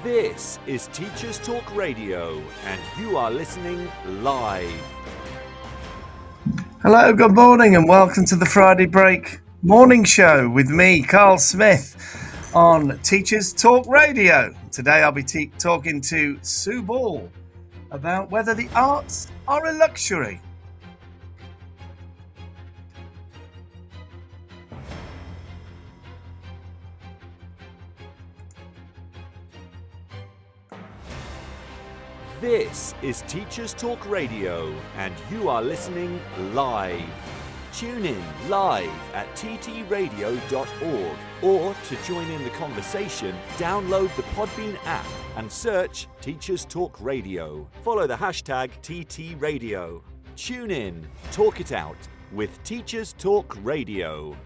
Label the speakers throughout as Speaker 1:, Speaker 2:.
Speaker 1: This is Teachers Talk Radio, and you are listening live.
Speaker 2: Hello, good morning, and welcome to the Friday Break Morning Show with me, Carl Smith, on Teachers Talk Radio. Today I'll be talking to Sue Ball about whether the arts are a luxury.
Speaker 1: This is Teachers Talk Radio, and you are listening live. Tune in live at ttradio.org, or to join in the conversation, download the Podbean app and search Teachers Talk Radio. Follow the hashtag TTRadio. Tune in, talk it out with Teachers Talk Radio.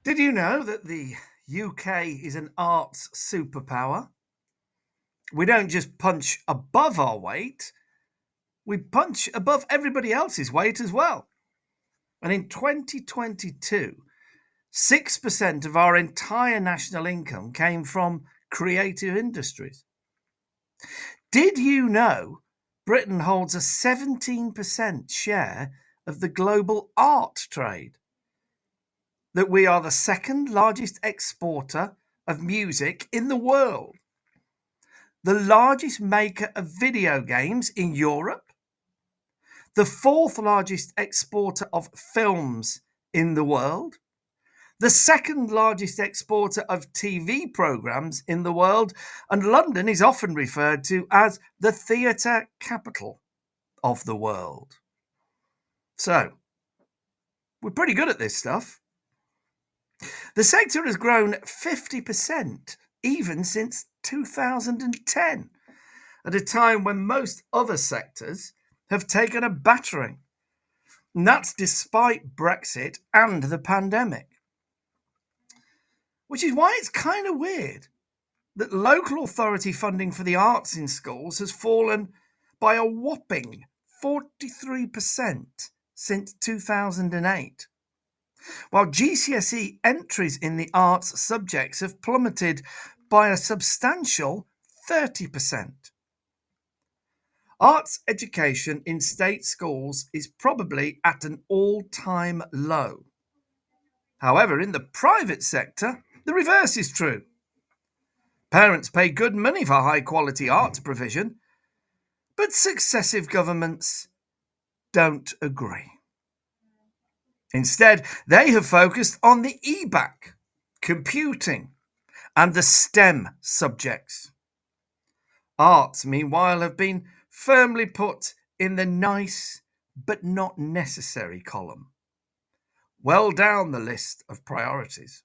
Speaker 2: Did you know that the UK is an arts superpower? We don't just punch above our weight, we punch above everybody else's weight as well. And in 2022, 6% of our entire national income came from creative industries. Did you know Britain holds a 17% share of the global art trade? That we are the second largest exporter of music in the world, the largest maker of video games in Europe, the fourth largest exporter of films in the world, the second largest exporter of TV programs in the world, and London is often referred to as the theatre capital of the world. So, we're pretty good at this stuff. The sector has grown 50% even since 2010, at a time when most other sectors have taken a battering. And that's despite Brexit and the pandemic. Which is why it's kind of weird that local authority funding for the arts in schools has fallen by a whopping 43% since 2008. While GCSE entries in the arts subjects have plummeted by a substantial 30%. Arts education in state schools is probably at an all-time low. However, in the private sector, the reverse is true. Parents pay good money for high-quality arts provision, but successive governments don't agree. Instead, they have focused on the EBacc, computing, and the STEM subjects. Arts, meanwhile, have been firmly put in the nice but not necessary column, well down the list of priorities.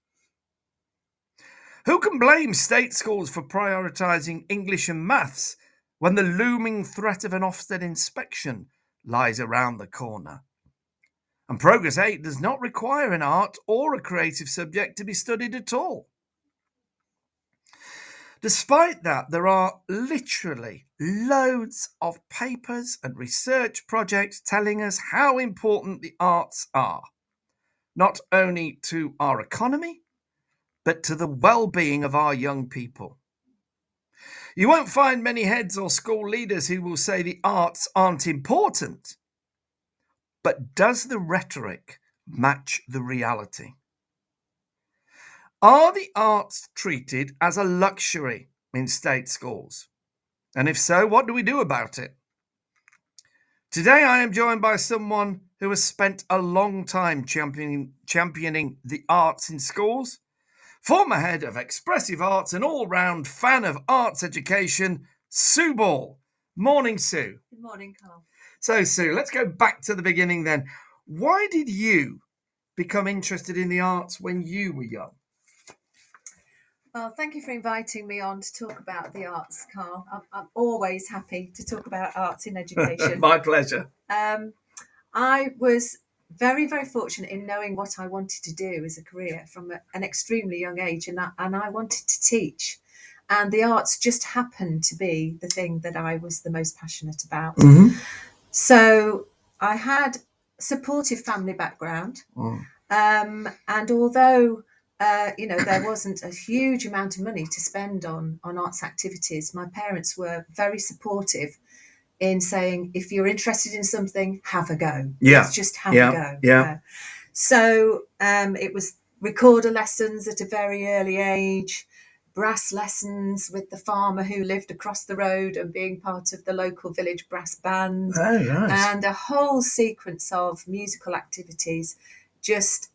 Speaker 2: Who can blame state schools for prioritising English and maths when the looming threat of an Ofsted inspection lies around the corner? And Progress 8 does not require an art or a creative subject to be studied at all. Despite that, there are literally loads of papers and research projects telling us how important the arts are, not only to our economy, but to the well-being of our young people. You won't find many heads or school leaders who will say the arts aren't important. But does the rhetoric match the reality? Are the arts treated as a luxury in state schools? And if so, what do we do about it? Today I am joined by someone who has spent a long time championing the arts in schools, former head of expressive arts and all-round fan of arts education, Sue Ball. Morning, Sue.
Speaker 3: Good morning, Carl.
Speaker 2: So, Sue, let's go back to the beginning then. Why did you become interested in the arts when you were young?
Speaker 3: Well, thank you for inviting me on to talk about the arts, Carl. I'm always happy to talk about arts in education.
Speaker 2: My pleasure.
Speaker 3: I was very, very fortunate in knowing what I wanted to do as a career from an extremely young age, and I wanted to teach. and the arts just happened to be the thing that I was the most passionate about.
Speaker 2: Mm-hmm.
Speaker 3: So I had supportive family background, and although there wasn't a huge amount of money to spend on arts activities, my parents were very supportive in saying, if you're interested in something, have a go.
Speaker 2: Yeah.
Speaker 3: Let's just have a go.
Speaker 2: Yeah.
Speaker 3: So it was recorder lessons at a very early age, brass lessons with the farmer who lived across the road and being part of the local village brass band.
Speaker 2: Oh, nice.
Speaker 3: And a whole sequence of musical activities just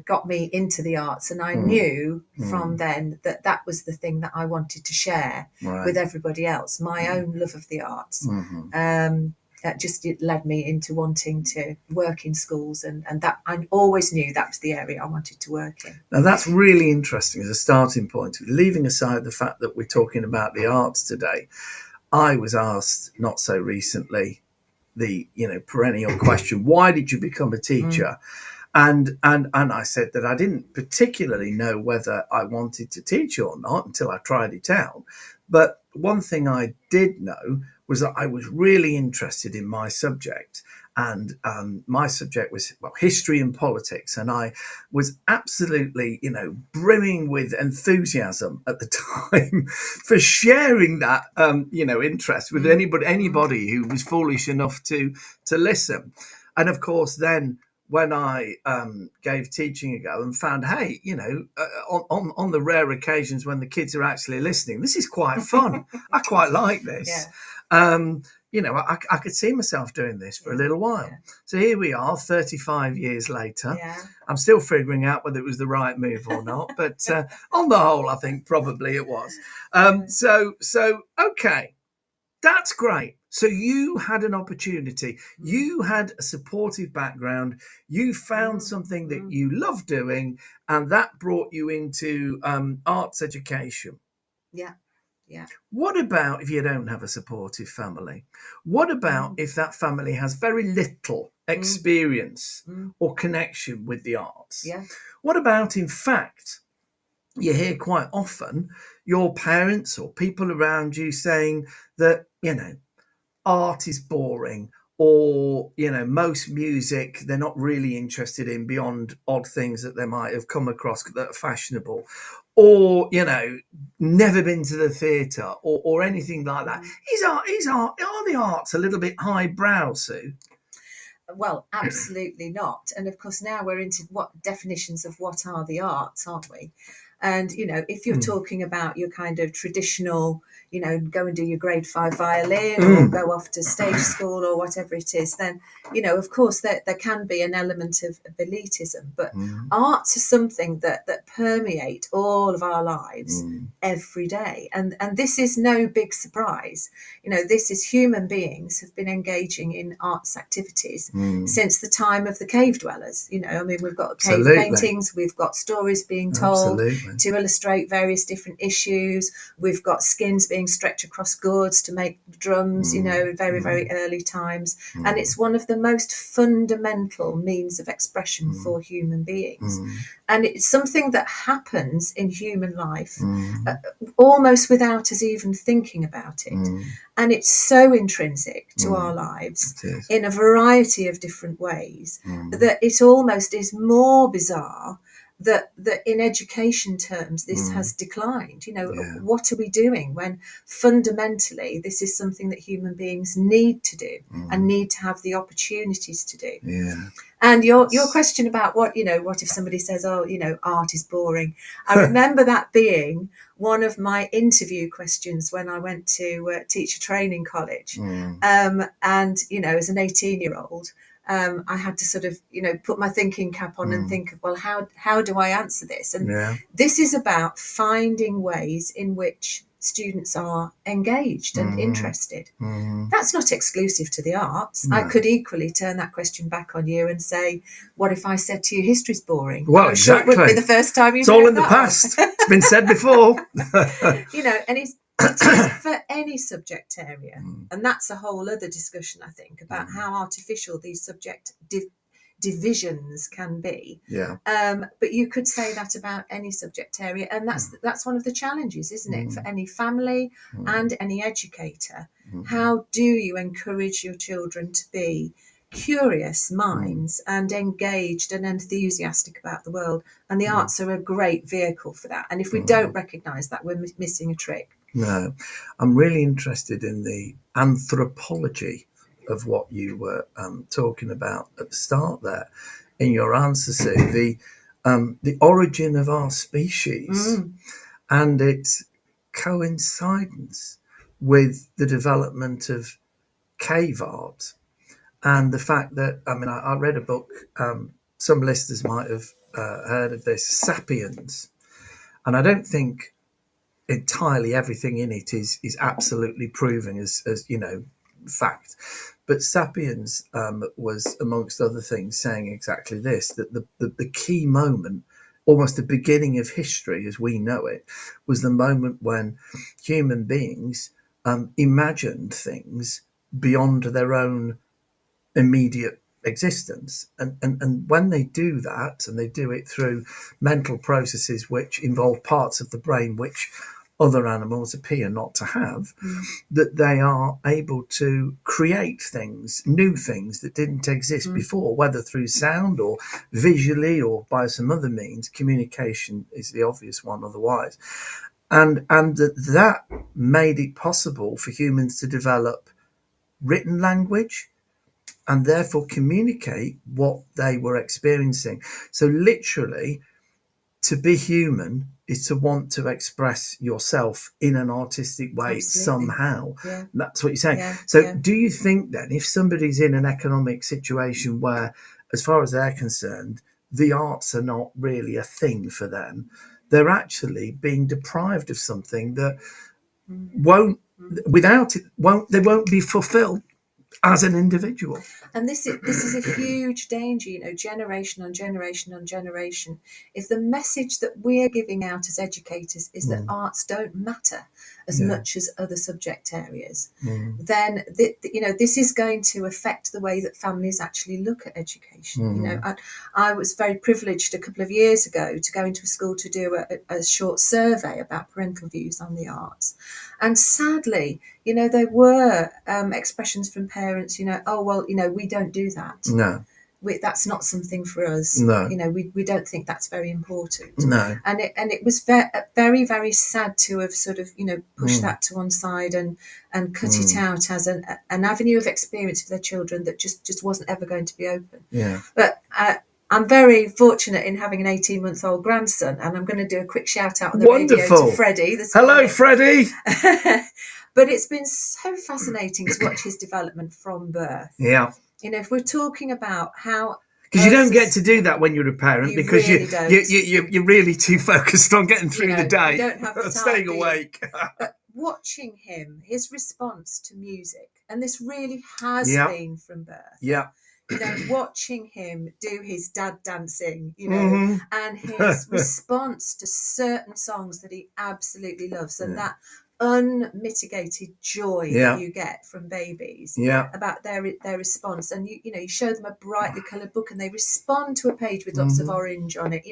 Speaker 3: got me into the arts, and I knew from then that was the thing that I wanted to share with everybody else, my own love of the arts. It led me into wanting to work in schools, and that I always knew that was the area I wanted to work in.
Speaker 2: Now that's really interesting as a starting point. Leaving aside the fact that we're talking about the arts today, I was asked not so recently the perennial question, why did you become a teacher? And I said that I didn't particularly know whether I wanted to teach or not until I tried it out. But one thing I did know was that I was really interested in my subject. And my subject was history and politics. And I was absolutely, brimming with enthusiasm at the time for sharing that, interest with anybody who was foolish enough to listen. And of course, then when I gave teaching a go and found, hey, on the rare occasions when the kids are actually listening, this is quite fun. I quite like this.
Speaker 3: Yeah.
Speaker 2: I could see myself doing this for a little while. Yeah. So here we are, 35 years later.
Speaker 3: Yeah.
Speaker 2: I'm still figuring out whether it was the right move or not, but on the whole, I think probably it was. So okay, that's great. So you had an opportunity. You had a supportive background. You found something that you love doing, and that brought you into arts education.
Speaker 3: Yeah. Yeah.
Speaker 2: What about if you don't have a supportive family? What about if that family has very little experience or connection with the arts?
Speaker 3: Yeah.
Speaker 2: What about, in fact, you hear quite often your parents or people around you saying that, art is boring, or, most music they're not really interested in beyond odd things that they might have come across that are fashionable, or, never been to the theatre or anything like that. Are the arts a little bit highbrow, Sue?
Speaker 3: Well, absolutely not. And of course, now we're into what definitions of what are the arts, aren't we? And, if you're talking about your kind of traditional, go and do your grade 5 violin or go off to stage school or whatever it is, then, of course, there can be an element of elitism. But arts are something that permeate all of our lives every day. And this is no big surprise. This is human beings have been engaging in arts activities since the time of the cave dwellers. We've got cave paintings, we've got stories being told to illustrate various different issues. We've got skins being stretched across gourds to make drums, in very, very early times. And it's one of the most fundamental means of expression for human beings. And it's something that happens in human life almost without us even thinking about it. And it's so intrinsic to our lives in a variety of different ways that it almost is more bizarre that in education terms this has declined. What are we doing when fundamentally this is something that human beings need to do and need to have the opportunities to do? And your question about what if somebody says, art is boring, I remember that being one of my interview questions when I went to teacher training college. And as an 18-year-old, I had to sort of, put my thinking cap on and think, well, how do I answer this? And this is about finding ways in which students are engaged and interested. That's not exclusive to the arts. No. I could equally turn that question back on you and say, what if I said to you history's boring?
Speaker 2: Well, exactly.
Speaker 3: Sure it would be the first time you've
Speaker 2: It's all in the past. It's been said before.
Speaker 3: And it is for any subject area. And that's a whole other discussion, I think, about how artificial these subject divisions can be.
Speaker 2: Yeah.
Speaker 3: But you could say that about any subject area, and that's one of the challenges, isn't it, for any family and any educator? How do you encourage your children to be curious minds and engaged and enthusiastic about the world? And the arts are a great vehicle for that. And if we don't recognise that, we're missing a trick. No,
Speaker 2: I'm really interested in the anthropology of what you were talking about at the start there in your answer, Sue, the origin of our species and its coincidence with the development of cave art, and the fact that, I read a book, some listeners might have heard of this, Sapiens, and I don't think entirely everything in it is absolutely proven as fact, but Sapiens was, amongst other things, saying exactly this, that the key moment, almost the beginning of history as we know it, was the moment when human beings imagined things beyond their own immediate existence, and when they do that, and they do it through mental processes which involve parts of the brain which other animals appear not to have, that they are able to create things, new things that didn't exist before, whether through sound or visually or by some other means. Communication is the obvious one otherwise. And that made it possible for humans to develop written language and therefore communicate what they were experiencing. So literally, to be human is to want to express yourself in an artistic way. Absolutely. Somehow. Yeah. That's what you're saying. Yeah, so do you think then, if somebody's in an economic situation where, as far as they're concerned, the arts are not really a thing for them, they're actually being deprived of something that they won't be fulfilled as an individual?
Speaker 3: And this is a huge danger, generation on generation on generation. If the message that we're giving out as educators is that arts don't matter as much as other subject areas, then this is going to affect the way that families actually look at education. I was very privileged a couple of years ago to go into a school to do a short survey about parental views on the arts, and sadly, there were expressions from parents, we don't do that.
Speaker 2: No.
Speaker 3: That's not something for us.
Speaker 2: No.
Speaker 3: We don't think that's very important.
Speaker 2: No.
Speaker 3: And it was very, very sad to have sort of, pushed that to one side and cut it out as an avenue of experience for their children that just wasn't ever going to be open.
Speaker 2: Yeah.
Speaker 3: But I'm very fortunate in having an 18-month-old grandson, and I'm going to do a quick shout out on the radio to Freddie.
Speaker 2: Hello, Freddie.
Speaker 3: But it's been so fascinating to watch his development from birth.
Speaker 2: Yeah.
Speaker 3: If we're talking about how...
Speaker 2: Because you don't get to do that when you're a parent, because
Speaker 3: really
Speaker 2: you're really too focused on getting through the day.
Speaker 3: You don't have the time,
Speaker 2: staying awake.
Speaker 3: But watching him, his response to music, and this really has been from birth.
Speaker 2: Yeah.
Speaker 3: Watching him do his dad dancing, and his response to certain songs that he absolutely loves, and that unmitigated joy that you get from babies about their response. And you show them a brightly coloured book and they respond to a page with lots of orange on it.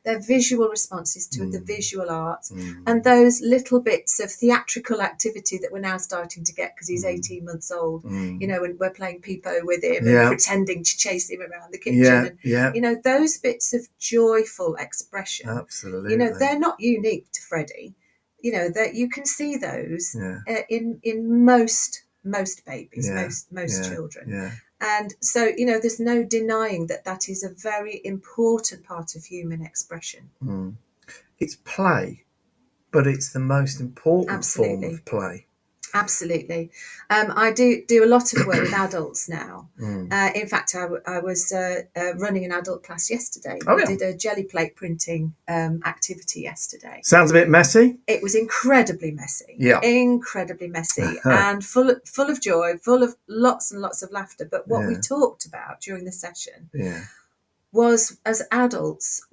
Speaker 3: Their visual responses to the visual arts, and those little bits of theatrical activity that we're now starting to get because he's 18 months old, and we're playing peepo with him and pretending to chase him around the kitchen, and those bits of joyful expression,
Speaker 2: absolutely,
Speaker 3: they're not unique to Freddie. That you can see those in most babies, most children.
Speaker 2: Yeah.
Speaker 3: And so, there's no denying that is a very important part of human expression.
Speaker 2: It's play, but it's the most important form of play.
Speaker 3: Absolutely. I do a lot of work with adults now. In fact, I was running an adult class yesterday. I did a jelly plate printing activity yesterday.
Speaker 2: Sounds a bit messy.
Speaker 3: It was incredibly messy.
Speaker 2: Yeah.
Speaker 3: Incredibly messy and full of joy, full of lots and lots of laughter. But what we talked about during the session was, as adults,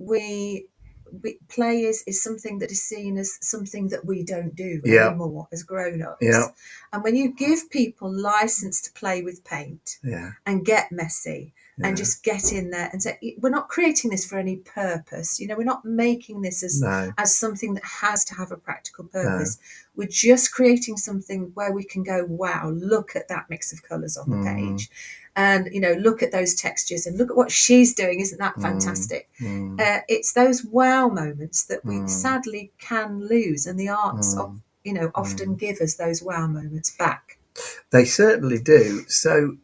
Speaker 3: play is something that is seen as something that we don't do anymore as grown-ups. And when you give people license to play with paint and get messy and just get in there and say, we're not creating this for any purpose. We're not making this as something that has to have a practical purpose. We're just creating something where we can go, wow, look at that mix of colours on the page. And, look at those textures and look at what she's doing. Isn't that fantastic? It's those wow moments that we sadly can lose. And the arts, often give us those wow moments back.
Speaker 2: They certainly do. So,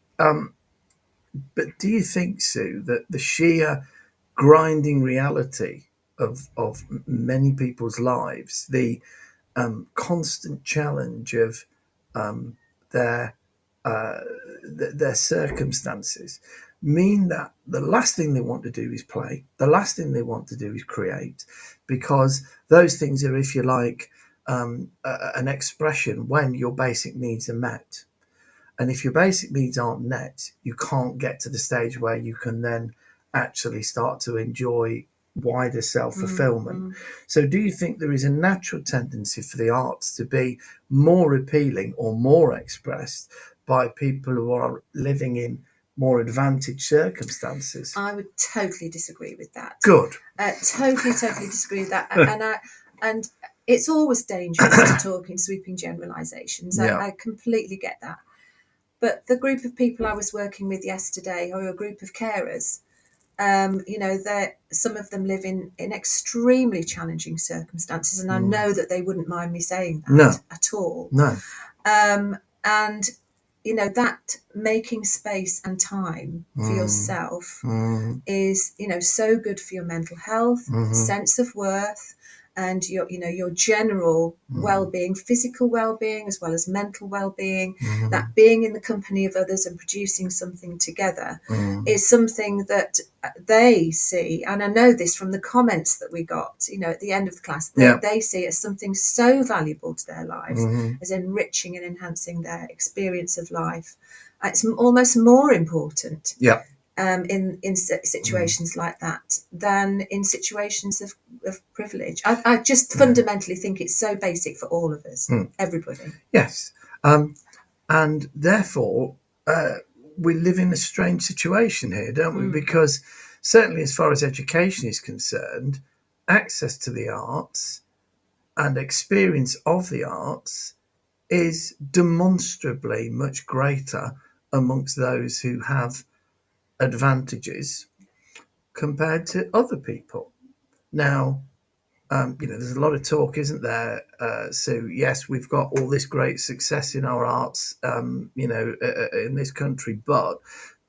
Speaker 2: but do you think, Sue, that the sheer grinding reality of many people's lives, the constant challenge of their circumstances, mean that the last thing they want to do is play, the last thing they want to do is create, because those things are, if you like, an expression when your basic needs are met. And if your basic needs aren't met, you can't get to the stage where you can then actually start to enjoy wider self-fulfillment. So do you think there is a natural tendency for the arts to be more appealing or more expressed by people who are living in more advantaged circumstances?
Speaker 3: I would totally disagree with that.
Speaker 2: Good.
Speaker 3: Totally disagree with that. And it's always dangerous to talk in sweeping generalisations. I completely get that. But the group of people I was working with yesterday are a group of carers. Some of them live in extremely challenging circumstances, and I know that they wouldn't mind me saying that at all.
Speaker 2: No.
Speaker 3: And that making space and time for yourself is so good for your mental health, sense of worth, and your general well-being, physical well-being as well as mental well-being. That being in the company of others and producing something together is something that they see, and I know this from the comments that we got at the end of the class, they see as something so valuable to their lives, as enriching and enhancing their experience of life. It's almost more important in situations like that than in situations of privilege. I just fundamentally think it's so basic for all of us, everybody.
Speaker 2: Yes. And therefore, we live in a strange situation here, don't we? Because certainly as far as education is concerned, access to the arts and experience of the arts is demonstrably much greater amongst those who have advantages compared to other people. Now, there's a lot of talk, isn't there? So yes, we've got all this great success in our arts, in this country, but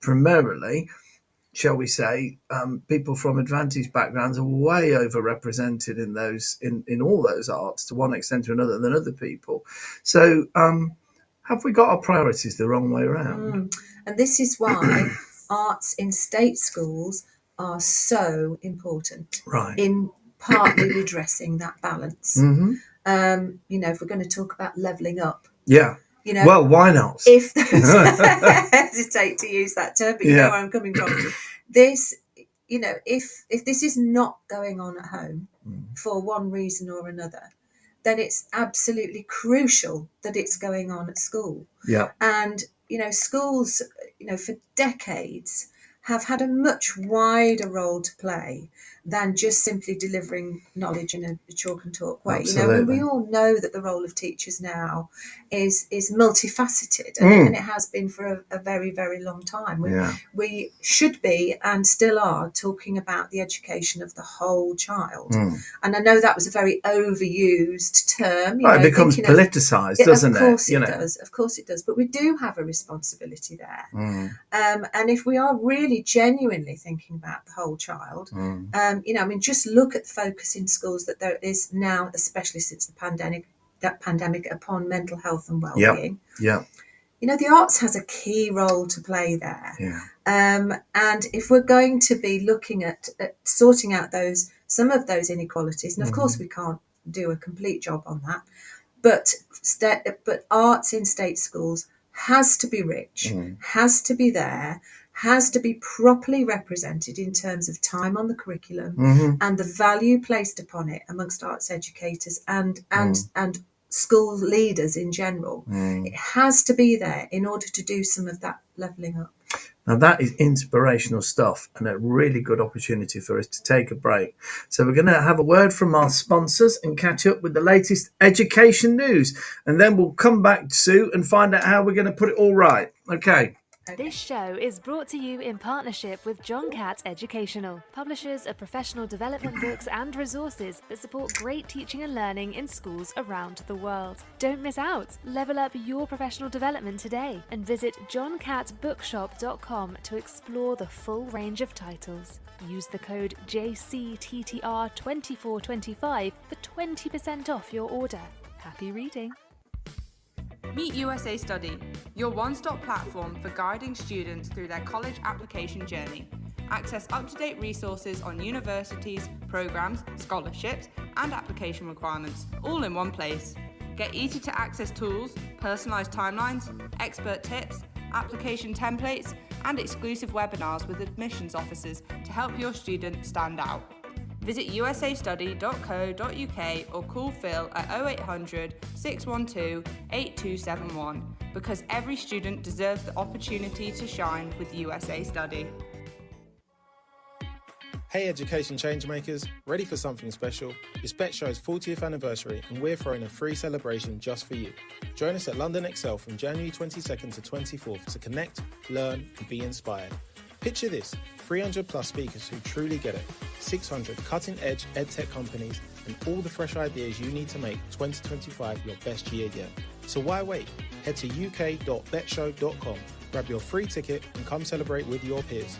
Speaker 2: primarily, shall we say, people from advantaged backgrounds are way overrepresented in all those arts to one extent or another than other people. So have we got our priorities the wrong way around?
Speaker 3: And this is why arts in state schools are so important in partly redressing that balance. If we're going to talk about levelling up.
Speaker 2: Well, why not?
Speaker 3: If those hesitate to use that term, but you know where I'm coming from. This, if this is not going on at home for one reason or another, then it's absolutely crucial that it's going on at school. And schools, for decades have had a much wider role to play than just simply delivering knowledge in a chalk and talk way.
Speaker 2: Absolutely.
Speaker 3: We all know that the role of teachers now is multifaceted, and it has been for a very, very long time. We should be and still are talking about the education of the whole child. And I know that was a very overused term.
Speaker 2: It becomes politicised, doesn't it?
Speaker 3: Of course it does. But we do have a responsibility there. And if we are really genuinely thinking about the whole child, just look at the focus in schools that there is now, especially since the pandemic, upon mental health and well-being. The arts has a key role to play there. And if we're going to be looking at sorting out some of those inequalities, and of course we can't do a complete job on that, but arts in state schools has to be rich, has to be there, has to be properly represented in terms of time on the curriculum and the value placed upon it amongst arts educators and school leaders in general. It has to be there in order to do some of that levelling up.
Speaker 2: Now, that is inspirational stuff and a really good opportunity for us to take a break. So, we're going to have a word from our sponsors and catch up with the latest education news. And then we'll come back, Sue, and find out how we're going to put it all right. Okay.
Speaker 4: This show is brought to you in partnership with John Catt Educational, publishers of professional development books and resources that support great teaching and learning in schools around the world. Don't miss out. Level up your professional development today and visit johncattbookshop.com to explore the full range of titles. Use the code JCTTR2425 for 20% off your order. Happy reading.
Speaker 5: Meet USA Study, your one-stop platform for guiding students through their college application journey. Access up-to-date resources on universities, programs, scholarships, and application requirements, all in one place. Get easy-to-access tools, personalised timelines, expert tips, application templates, and exclusive webinars with admissions officers to help your student stand out. Visit usastudy.co.uk or call Phil at 0800 612 8271 because every student deserves the opportunity to shine with USA Study.
Speaker 6: Hey education changemakers, ready for something special? It's Bet Show's 40th anniversary and we're throwing a free celebration just for you. Join us at London Excel from January 22nd to 24th to connect, learn and be inspired. Picture this, 300 plus speakers who truly get it, 600 cutting-edge edtech companies, and all the fresh ideas you need to make 2025 your best year yet. So why wait? Head to uk.betshow.com, grab your free ticket and come celebrate with your peers.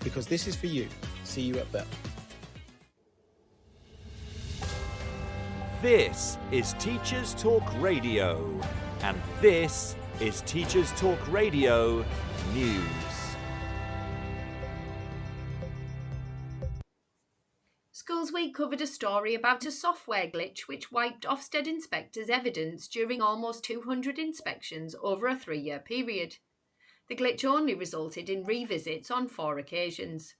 Speaker 6: Because this is for you. See you at Bet.
Speaker 1: This is Teachers Talk Radio, and this is Teachers Talk Radio News.
Speaker 7: Schools Week covered a story about a software glitch which wiped Ofsted inspectors' evidence during almost 200 inspections over a 3-year period. The glitch only resulted in revisits on 4 occasions.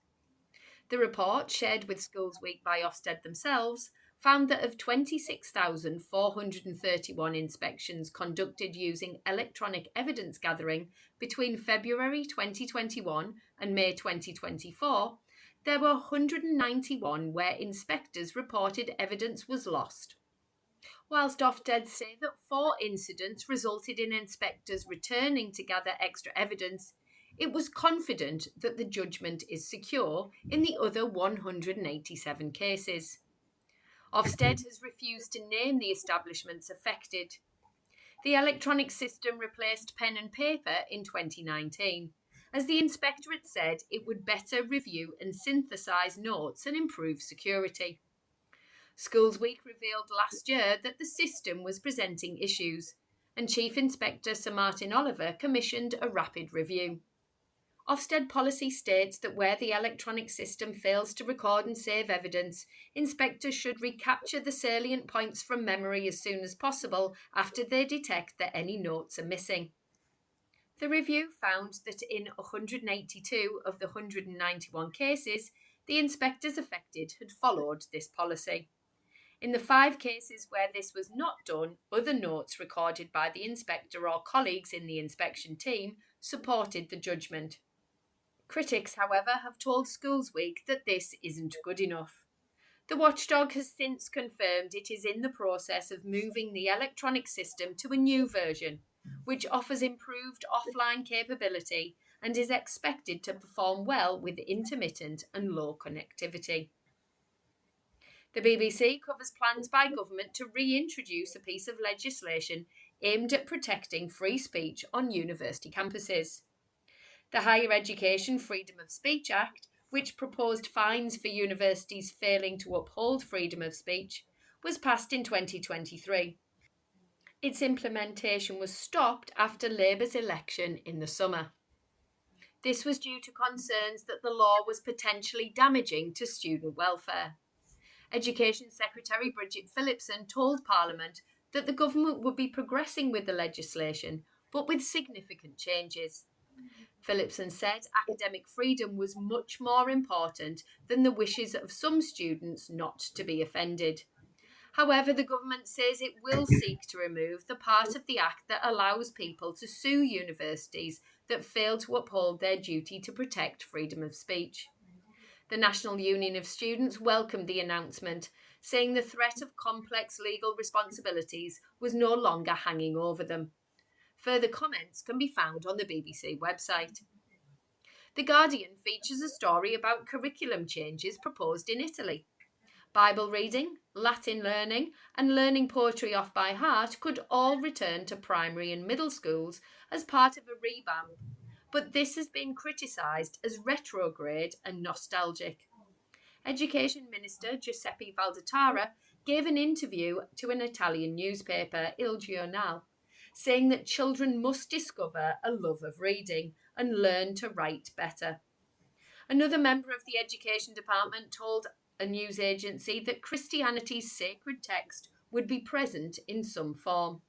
Speaker 7: The report, shared with Schools Week by Ofsted themselves, found that of 26,431 inspections conducted using electronic evidence gathering between February 2021 and May 2024, there were 191 where inspectors reported evidence was lost. Whilst Ofsted say that 4 incidents resulted in inspectors returning to gather extra evidence, it was confident that the judgment is secure in the other 187 cases. Ofsted has refused to name the establishments affected. The electronic system replaced pen and paper in 2019. As the inspectorate said, it would better review and synthesise notes and improve security. Schools Week revealed last year that the system was presenting issues, and Chief Inspector Sir Martin Oliver commissioned a rapid review. Ofsted policy states that where the electronic system fails to record and save evidence, inspectors should recapture the salient points from memory as soon as possible after they detect that any notes are missing. The review found that in 182 of the 191 cases, the inspectors affected had followed this policy. In the 5 cases where this was not done, other notes recorded by the inspector or colleagues in the inspection team supported the judgment. Critics, however, have told Schools Week that this isn't good enough. The watchdog has since confirmed it is in the process of moving the electronic system to a new version, which offers improved offline capability and is expected to perform well with intermittent and low connectivity. The BBC covers plans by government to reintroduce a piece of legislation aimed at protecting free speech on university campuses. The Higher Education Freedom of Speech Act, which proposed fines for universities failing to uphold freedom of speech, was passed in 2023. Its implementation was stopped after Labour's election in the summer. This was due to concerns that the law was potentially damaging to student welfare. Education Secretary Bridget Phillipson told Parliament that the government would be progressing with the legislation, but with significant changes. Phillipson said academic freedom was much more important than the wishes of some students not to be offended. However, the government says it will seek to remove the part of the Act that allows people to sue universities that fail to uphold their duty to protect freedom of speech. The National Union of Students welcomed the announcement, saying the threat of complex legal responsibilities was no longer hanging over them. Further comments can be found on the BBC website. The Guardian features a story about curriculum changes proposed in Italy. Bible reading, Latin learning, and learning poetry off by heart could all return to primary and middle schools as part of a revamp, but this has been criticised as retrograde and nostalgic. Education Minister Giuseppe Valditara gave an interview to an Italian newspaper, Il Giornale, saying that children must discover a love of reading and learn to write better. Another member of the Education Department told a news agency that Christianity's sacred text would be present in some form.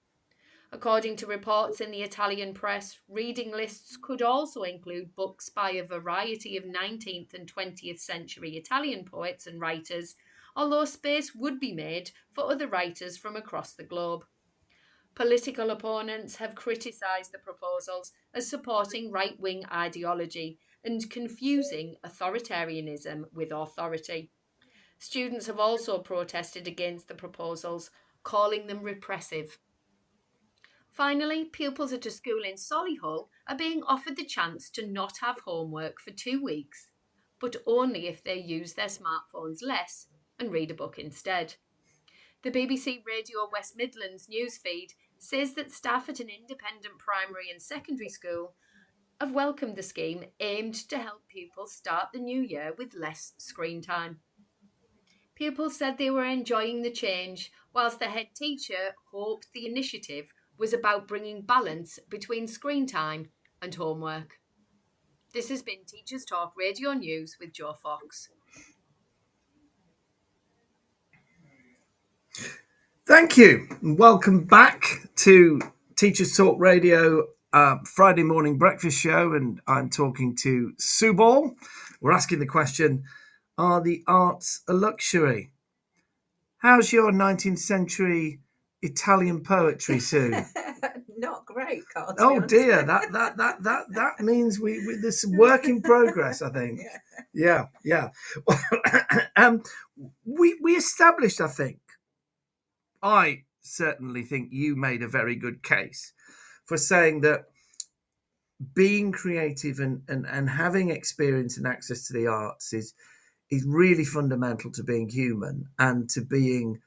Speaker 7: According to reports in the Italian press, reading lists could also include books by a variety of 19th and 20th century Italian poets and writers, although space would be made for other writers from across the globe. Political opponents have criticised the proposals as supporting right-wing ideology and confusing authoritarianism with authority. Students have also protested against the proposals, calling them repressive. Finally, pupils at a school in Solihull are being offered the chance to not have homework for 2 weeks, but only if they use their smartphones less and read a book instead. The BBC Radio West Midlands newsfeed says that staff at an independent primary and secondary school have welcomed the scheme aimed to help pupils start the new year with less screen time. Pupils said they were enjoying the change, whilst the head teacher hoped the initiative was about bringing balance between screen time and homework. This has been Teachers Talk Radio News with Joe Fox.
Speaker 2: Thank you. Welcome back to Teachers Talk Radio Friday morning breakfast show, and I'm talking to Sue Ball. We're asking the question, are the arts a luxury? How's your 19th century Italian poetry, Sue?
Speaker 3: Not great, Carl.
Speaker 2: Oh dear, that means we this is work in progress, I think. Yeah. We established, I think. I certainly think you made a very good case for saying that being creative and having experience and access to the arts is really fundamental to being human and to being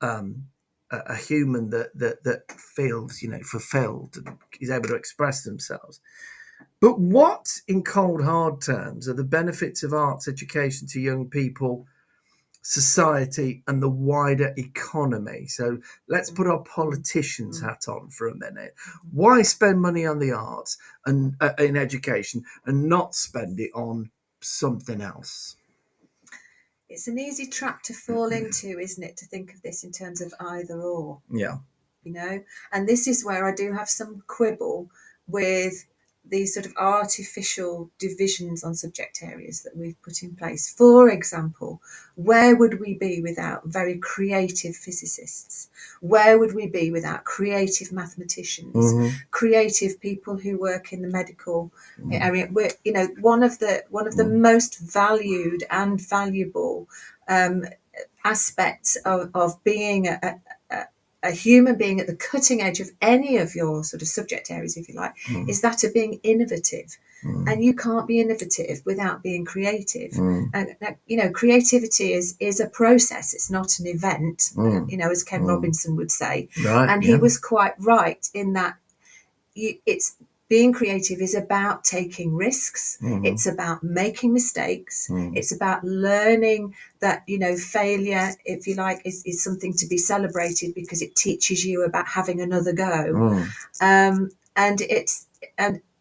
Speaker 2: a human that feels, fulfilled and is able to express themselves. But what, in cold hard terms, are the benefits of arts education to young people, society, and the wider economy? So let's put our politicians' hat on for a minute. Why spend money on the arts and in education and not spend it on something else?
Speaker 3: It's an easy trap to fall into, isn't it, to think of this in terms of either or.
Speaker 2: Yeah.
Speaker 3: And this is where I do have some quibble with these sort of artificial divisions on subject areas that we've put in place. For example, where would we be without very creative physicists? Where would we be without creative mathematicians, creative people who work in the medical area? One of the most valued and valuable aspects of being a human being at the cutting edge of any of your sort of subject areas, if you like, is that of being innovative. And you can't be innovative without being creative. And, creativity is a process. It's not an event, as Ken Robinson would say.
Speaker 2: Right,
Speaker 3: and he was quite right in that it's being creative is about taking risks. It's about making mistakes. It's about learning that, failure, if you like, is something to be celebrated because it teaches you about having another go. And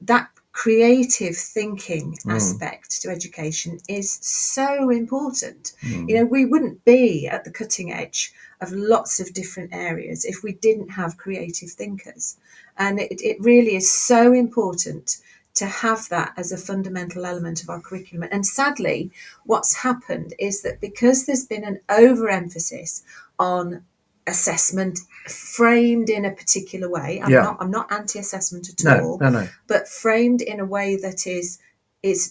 Speaker 3: that creative thinking aspect to education is so important. We wouldn't be at the cutting edge of lots of different areas if we didn't have creative thinkers. And it really is so important to have that as a fundamental element of our curriculum. And sadly, what's happened is that because there's been an overemphasis on assessment framed in a particular way. I'm not anti-assessment at all, but framed in a way that is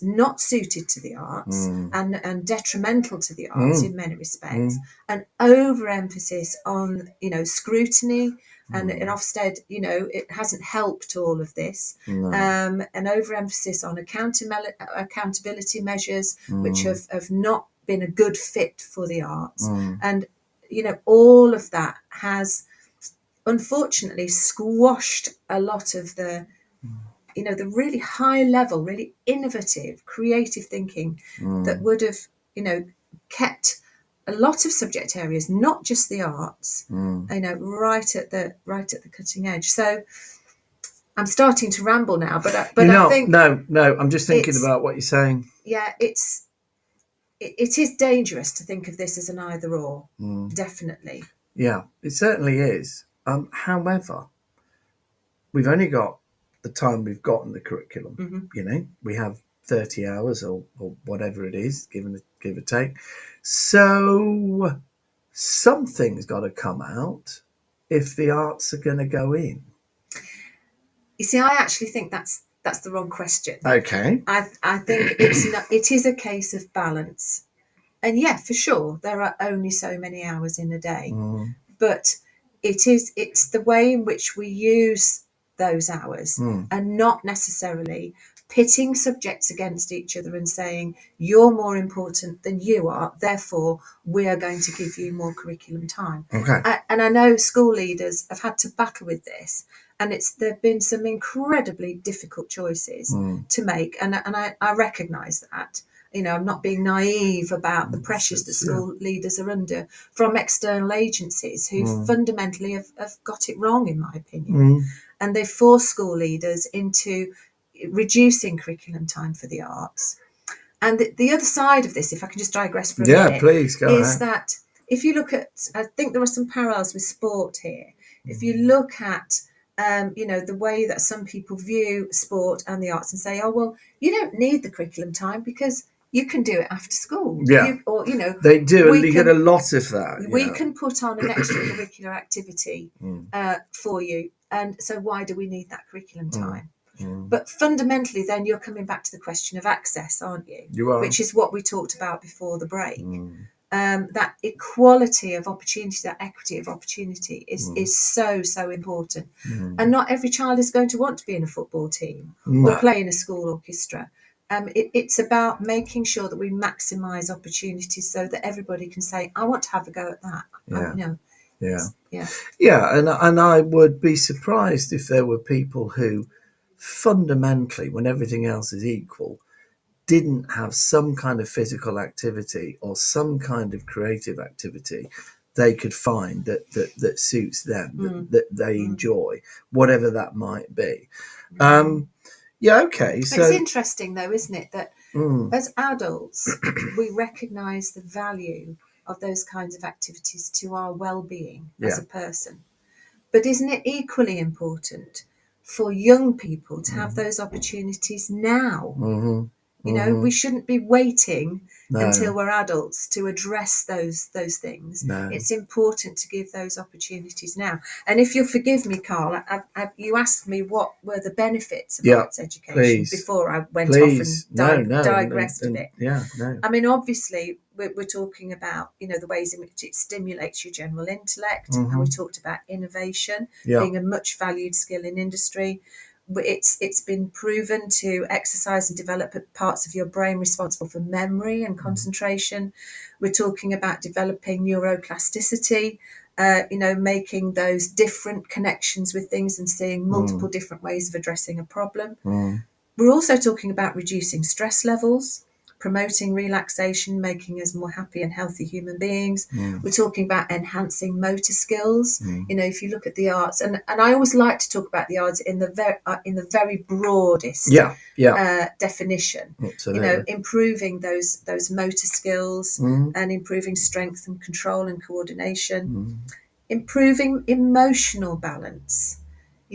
Speaker 3: not suited to the arts and detrimental to the arts in many respects. An overemphasis on, scrutiny, and in Ofsted, it hasn't helped all of this. An overemphasis on accountability measures, which have not been a good fit for the arts. And, all of that has unfortunately squashed a lot of the the really high level, really innovative, creative thinking that would have, kept a lot of subject areas, not just the arts, right at the cutting edge. So I'm starting to ramble now, but I think
Speaker 2: no, I'm just thinking about what you're saying.
Speaker 3: Yeah, it is dangerous to think of this as an either or, definitely.
Speaker 2: Yeah, it certainly is. However, we've only got the time we've got in the curriculum. We have 30 hours or whatever it is, give or take. So something's got to come out if the arts are going to go in.
Speaker 3: You see, I actually think that's the wrong question.
Speaker 2: Okay.
Speaker 3: I think it is a case of balance. And yeah, for sure, there are only so many hours in a day. But it's the way in which we use those hours and not necessarily pitting subjects against each other and saying you're more important than you are, therefore we are going to give you more curriculum time. And I know school leaders have had to battle with this, and there've been some incredibly difficult choices to make, and I recognise that. I'm not being naive about the pressures that school leaders are under from external agencies who fundamentally have got it wrong, in my opinion. And they force school leaders into reducing curriculum time for the arts. And the other side of this, if I can just digress for a minute,
Speaker 2: please go
Speaker 3: is that if you look at, I think there are some parallels with sport here. If you look at the way that some people view sport and the arts and say, oh, well, you don't need the curriculum time because you can do it after school.
Speaker 2: They do, and you get a lot of that.
Speaker 3: We can put on an extracurricular activity for you, and so why do we need that curriculum time? But fundamentally, then you're coming back to the question of access, aren't you?
Speaker 2: You are.
Speaker 3: Which is what we talked about before the break. That equality of opportunity, that equity of opportunity is so important. And not every child is going to want to be in a football team or play in a school orchestra. It's about making sure that we maximise opportunities so that everybody can say, I want to have a go at that.
Speaker 2: And I would be surprised if there were people who fundamentally, when everything else is equal, didn't have some kind of physical activity or some kind of creative activity they could find that suits them, that they enjoy, whatever that might be. Okay. So
Speaker 3: it's interesting, though, isn't it, that as adults, we recognise the value of those kinds of activities to our well-being as a person. But isn't it equally important for young people to have those opportunities now? We shouldn't be waiting until we're adults to address those things. It's important to give those opportunities now. And if you'll forgive me, Carl, you asked me what were the benefits of arts education before I went off and digressed a bit. I mean, obviously, we're talking about, the ways in which it stimulates your general intellect. And we talked about innovation being a much valued skill in industry. It's been proven to exercise and develop parts of your brain responsible for memory and concentration. We're talking about developing neuroplasticity, making those different connections with things and seeing multiple different ways of addressing a problem. We're also talking about reducing stress levels, promoting relaxation, making us more happy and healthy human beings. We're talking about enhancing motor skills. If you look at the arts, and I always like to talk about the arts in the very broadest definition.
Speaker 2: Absolutely.
Speaker 3: Improving those motor skills and improving strength and control and coordination, improving emotional balance.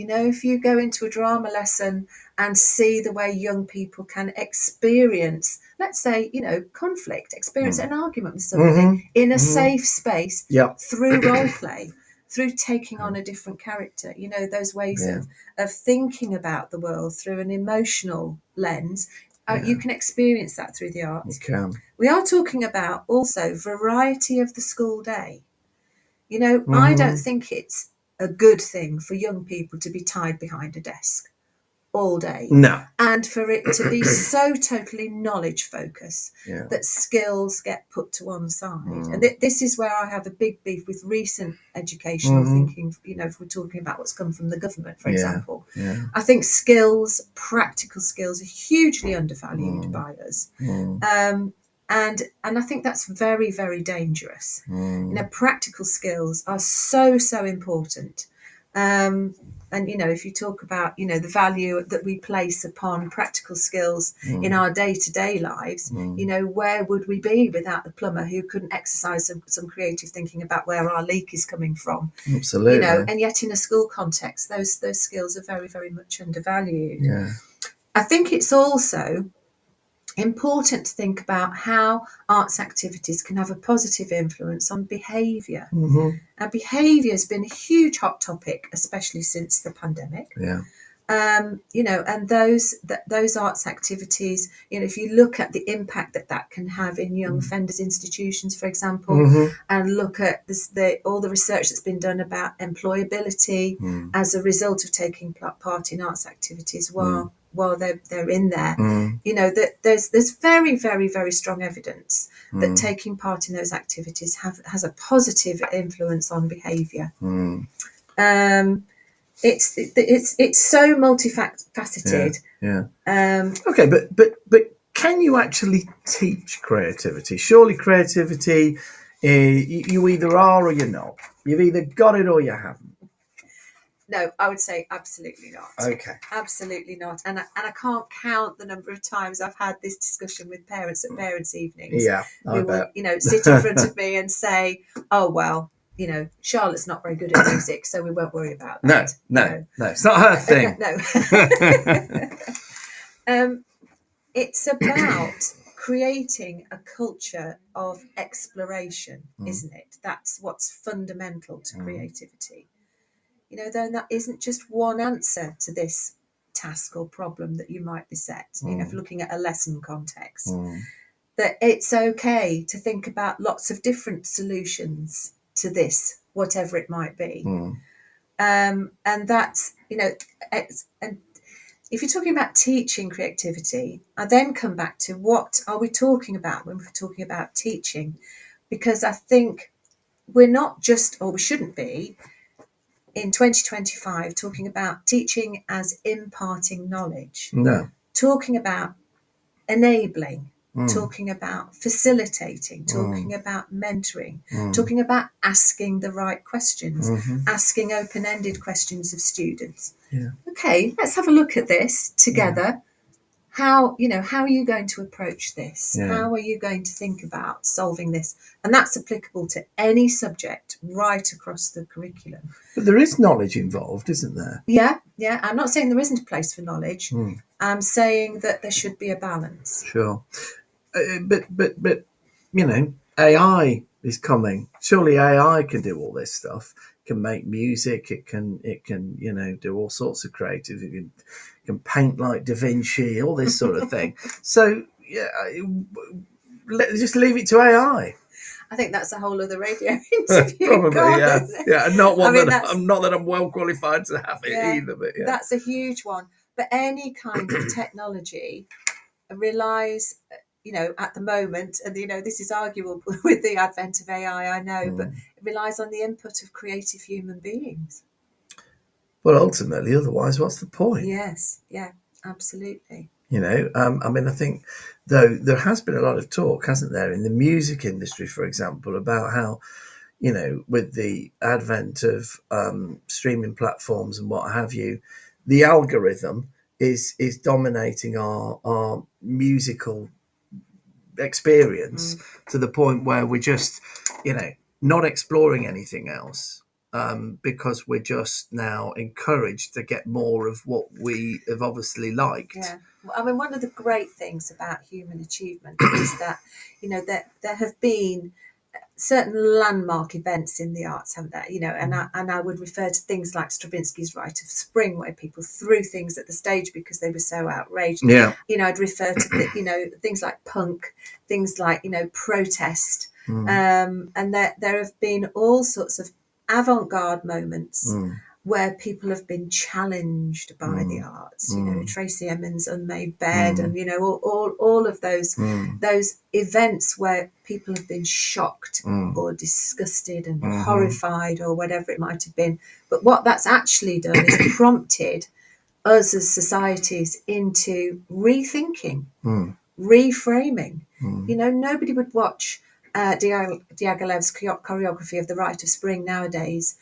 Speaker 3: If you go into a drama lesson and see the way young people can experience, let's say, conflict, experience an argument with somebody in a safe space through role play, through taking on a different character, you know, those ways of thinking about the world through an emotional lens. You can experience that through the arts.
Speaker 2: You can.
Speaker 3: We are talking about also variety of the school day. You know, I don't think it's a good thing for young people to be tied behind a desk all day.
Speaker 2: No.
Speaker 3: And for it to be so totally knowledge focused that skills get put to one side. And this is where I have a big beef with recent educational thinking. You know, if we're talking about what's come from the government, for example, I think skills, practical skills, are hugely undervalued by us. And I think that's very, very dangerous. You know, practical skills are so important. And, you know, if you talk about, you know, the value that we place upon practical skills in our day-to-day lives, you know, where would we be without the plumber who couldn't exercise some creative thinking about where our leak is coming from?
Speaker 2: Absolutely.
Speaker 3: You know, and yet in a school context, those skills are very, very much undervalued.
Speaker 2: Yeah.
Speaker 3: I think it's also important to think about how arts activities can have a positive influence on behaviour. Now, behaviour has been a huge hot topic, especially since the pandemic. You know, and those arts activities, you know, if you look at the impact that can have in young offenders institutions, for example, and look at all the research that's been done about employability as a result of taking part in arts activities while they're in there, you know, that there's very, very, very strong evidence that taking part in those activities has a positive influence on behaviour. It's so multifaceted.
Speaker 2: Okay, but can you actually teach creativity? Surely creativity, you either are or you're not. You've either got it or you haven't.
Speaker 3: No, I would say absolutely not.
Speaker 2: Okay.
Speaker 3: Absolutely not. And I can't count the number of times I've had this discussion with parents at parents' evenings.
Speaker 2: Yeah, I bet.
Speaker 3: Will, you know, sit in front of me and say, oh, well, you know, Charlotte's not very good at music, so we won't worry about that.
Speaker 2: No, it's not her thing.
Speaker 3: No. It's about creating a culture of exploration, isn't it? That's what's fundamental to creativity. You know, then that isn't just one answer to this task or problem that you might be set, you know, if looking at a lesson context, that it's okay to think about lots of different solutions to this, whatever it might be. And that's, you know, and if you're talking about teaching creativity, I then come back to what are we talking about when we're talking about teaching? Because I think we're not just, or we shouldn't be, in 2025 talking about teaching as imparting knowledge.
Speaker 2: No.
Speaker 3: Talking about enabling, talking about facilitating, talking about mentoring, talking about asking the right questions, asking open-ended questions of students. Okay, let's have a look at this together. How are you going to approach this? How are you going to think about solving this? And that's applicable to any subject right across the curriculum.
Speaker 2: But there is knowledge involved, isn't there?
Speaker 3: Yeah. I'm not saying there isn't a place for knowledge. I'm saying that there should be a balance.
Speaker 2: Sure. But you know, AI is coming. Surely AI can do all this stuff. It can make music. It can you know, do all sorts of creative. It can paint like Da Vinci, all this sort of thing. So yeah, just leave it to AI.
Speaker 3: I think that's a whole other radio interview.
Speaker 2: Probably, yeah. Not that I'm well qualified to have it either, but yeah.
Speaker 3: That's a huge one. But any kind of technology relies, you know, at the moment, and you know, this is arguable with the advent of AI, I know, but it relies on the input of creative human beings.
Speaker 2: Well, ultimately, otherwise, what's the point?
Speaker 3: Yes, yeah, absolutely.
Speaker 2: You know, I mean, I think, though, there has been a lot of talk, hasn't there, in the music industry, for example, about how, you know, with the advent of streaming platforms and what have you, the algorithm is dominating our musical experience to the point where we're just, you know, not exploring anything else. Because we're just now encouraged to get more of what we have obviously liked.
Speaker 3: Yeah, well, I mean, one of the great things about human achievement is that, you know, that there have been certain landmark events in the arts, haven't there? You know, and I would refer to things like Stravinsky's Rite of Spring, where people threw things at the stage because they were so outraged.
Speaker 2: Yeah.
Speaker 3: You know, I'd refer to things like punk, things like protest, and there have been all sorts of avant-garde moments where people have been challenged by the arts. You know, Tracy Emin's Unmade Bed, and all of those events where people have been shocked or disgusted and horrified or whatever it might have been. But what that's actually done is prompted us as societies into rethinking, reframing. You know, nobody would watch Diaghilev's choreography of the Rite of Spring nowadays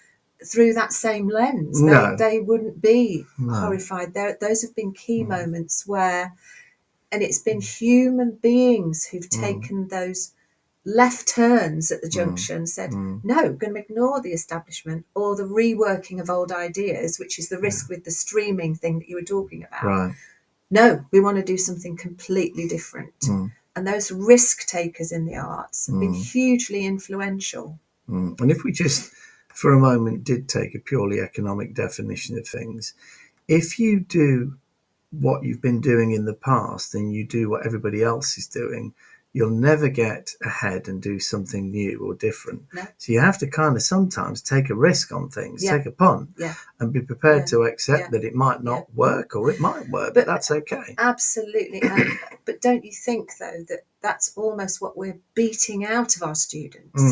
Speaker 3: through that same lens. They wouldn't be horrified. Those have been key moments where, and it's been human beings who've taken those left turns at the junction, said, no, we're going to ignore the establishment or the reworking of old ideas, which is the risk with the streaming thing that you were talking about.
Speaker 2: Right.
Speaker 3: No, we want to do something completely different. And those risk takers in the arts have been hugely influential.
Speaker 2: And if we just, for a moment, did take a purely economic definition of things, if you do what you've been doing in the past and you do what everybody else is doing, you'll never get ahead and do something new or different.
Speaker 3: No.
Speaker 2: So you have to kind of sometimes take a risk on things, take a punt, and be prepared to accept that it might not work or it might work, but that's okay.
Speaker 3: Absolutely. But don't you think, though, that that's almost what we're beating out of our students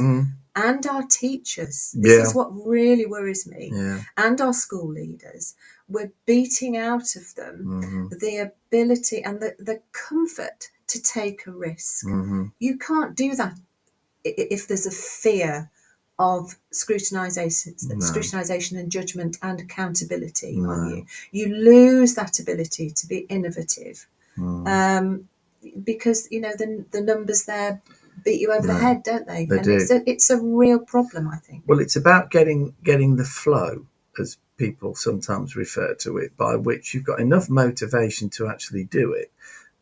Speaker 3: and our teachers? This is what really worries me. And our school leaders. We're beating out of them the ability and the comfort to take a risk. You can't do that if there's a fear of scrutinisation and judgment and accountability on you. You lose that ability to be innovative because the numbers there beat you over the head, don't they?
Speaker 2: They do.
Speaker 3: It's a real problem, I think.
Speaker 2: Well, it's about getting the flow, as people sometimes refer to it, by which you've got enough motivation to actually do it,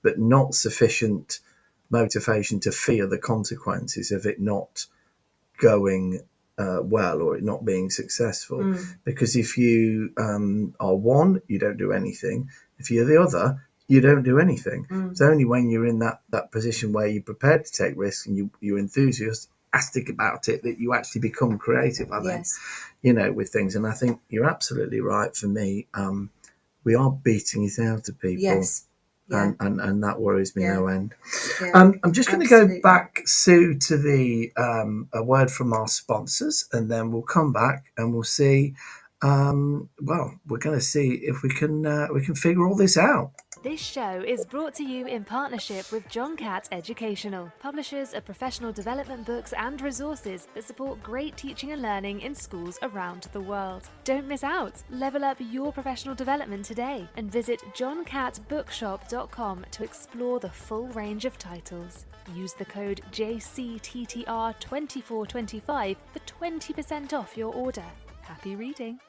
Speaker 2: but not sufficient motivation to fear the consequences of it not going well or it not being successful. Because if you are one, you don't do anything. If you're the other, you don't do anything. It's only when you're in that position where you're prepared to take risks and you're enthusiastic about it that you actually become creative, I think, with things. And I think you're absolutely right. For me, we are beating it out of people.
Speaker 3: Yes. Yeah.
Speaker 2: And that worries me no end. I'm just going to go back, Sue, to the a word from our sponsors, and then we'll come back and we'll see. We're going to see if we can figure all this out.
Speaker 4: This show is brought to you in partnership with John Catt Educational, publishers of professional development books and resources that support great teaching and learning in schools around the world. Don't miss out. Level up your professional development today and visit johncattbookshop.com to explore the full range of titles. Use the code JCTTR2425 for 20% off your order. Happy reading.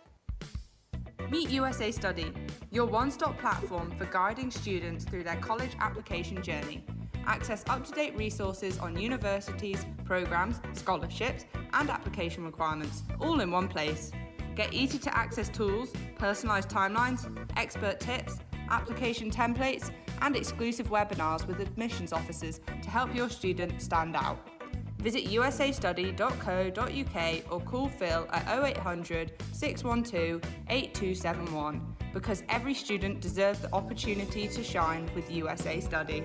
Speaker 5: Meet USA Study, your one-stop platform for guiding students through their college application journey. Access up-to-date resources on universities, programs, scholarships, and application requirements, all in one place. Get easy-to-access tools, personalised timelines, expert tips, application templates, and exclusive webinars with admissions officers to help your student stand out. Visit usastudy.co.uk or call Phil at 0800 612 8271 because every student deserves the opportunity to shine with USA Study.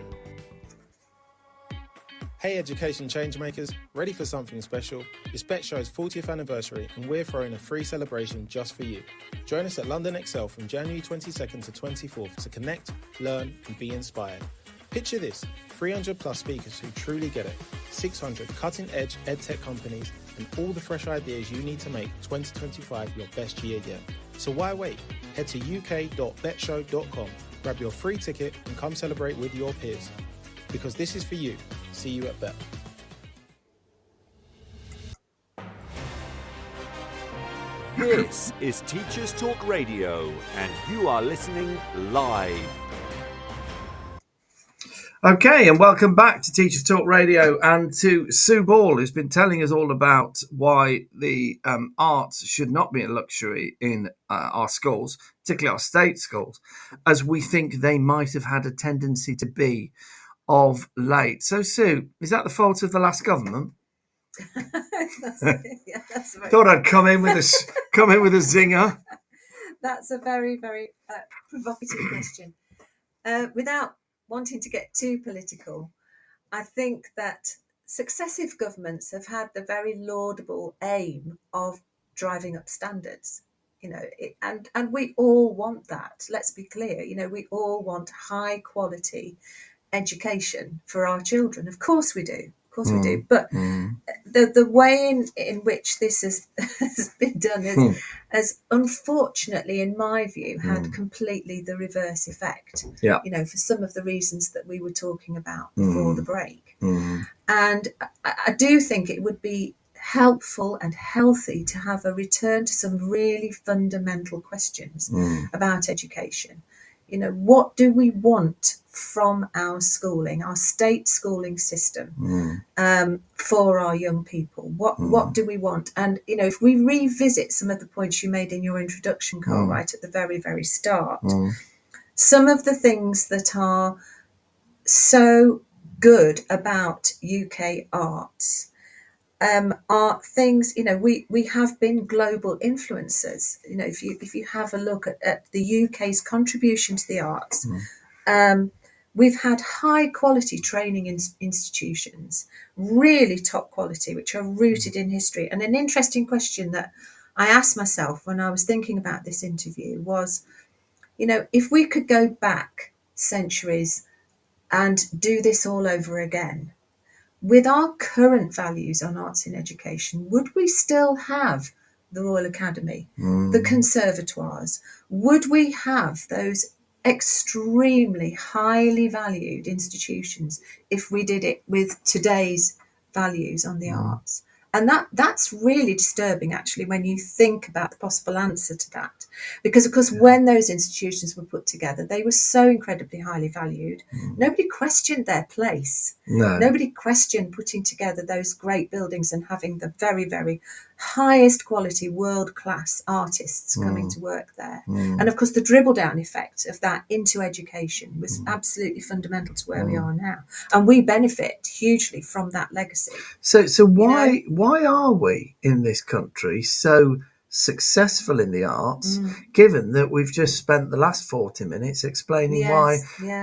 Speaker 6: Hey education changemakers, ready for something special? It's Bet Show's 40th anniversary and we're throwing a free celebration just for you. Join us at London Excel from January 22nd to 24th to connect, learn and be inspired. Picture this, 300 plus speakers who truly get it, 600 cutting-edge edtech companies, and all the fresh ideas you need to make 2025 your best year yet. So why wait? Head to uk.betshow.com, grab your free ticket and come celebrate with your peers. Because this is for you. See you at Bet.
Speaker 1: This is Teachers Talk Radio, and you are listening live.
Speaker 2: Okay, and welcome back to Teachers Talk Radio and to Sue Ball, who's been telling us all about why the arts should not be a luxury in our schools, particularly our state schools, as we think they might have had a tendency to be of late. So, Sue, is that the fault of the last government?
Speaker 3: That's
Speaker 2: Thought I'd come in with a zinger.
Speaker 3: That's a very, very provocative question. Without wanting to get too political, I think that successive governments have had the very laudable aim of driving up standards, and we all want that. Let's be clear, we all want high quality education for our children. Of course we do. Of course we do. But the way in which this has been done has unfortunately, in my view, had completely the reverse effect.
Speaker 2: Yeah.
Speaker 3: For some of the reasons that we were talking about before the break. And I do think it would be helpful and healthy to have a return to some really fundamental questions about education. What do we want from our schooling, our state schooling system, for our young people? What do we want? And, if we revisit some of the points you made in your introduction, Carl, right at the very, very start, some of the things that are so good about UK arts are things, we have been global influencers. If you have a look at the UK's contribution to the arts, we've had high quality training institutions, really top quality, which are rooted in history. And an interesting question that I asked myself when I was thinking about this interview was, if we could go back centuries and do this all over again, with our current values on arts in education, would we still have the Royal Academy, the conservatoires? Would we have those extremely highly valued institutions if we did it with today's values on the arts? And that's really disturbing, actually, when you think about the possible answer to that. Because, of course, when those institutions were put together, they were so incredibly highly valued. Nobody questioned their place.
Speaker 2: No.
Speaker 3: Nobody questioned putting together those great buildings and having the very, very highest quality world-class artists coming to work there. And, of course, the dribble-down effect of that into education was absolutely fundamental to where we are now. And we benefit hugely from that legacy.
Speaker 2: So why are we in this country so successful in the arts, given that we've just spent the last 40 minutes explaining why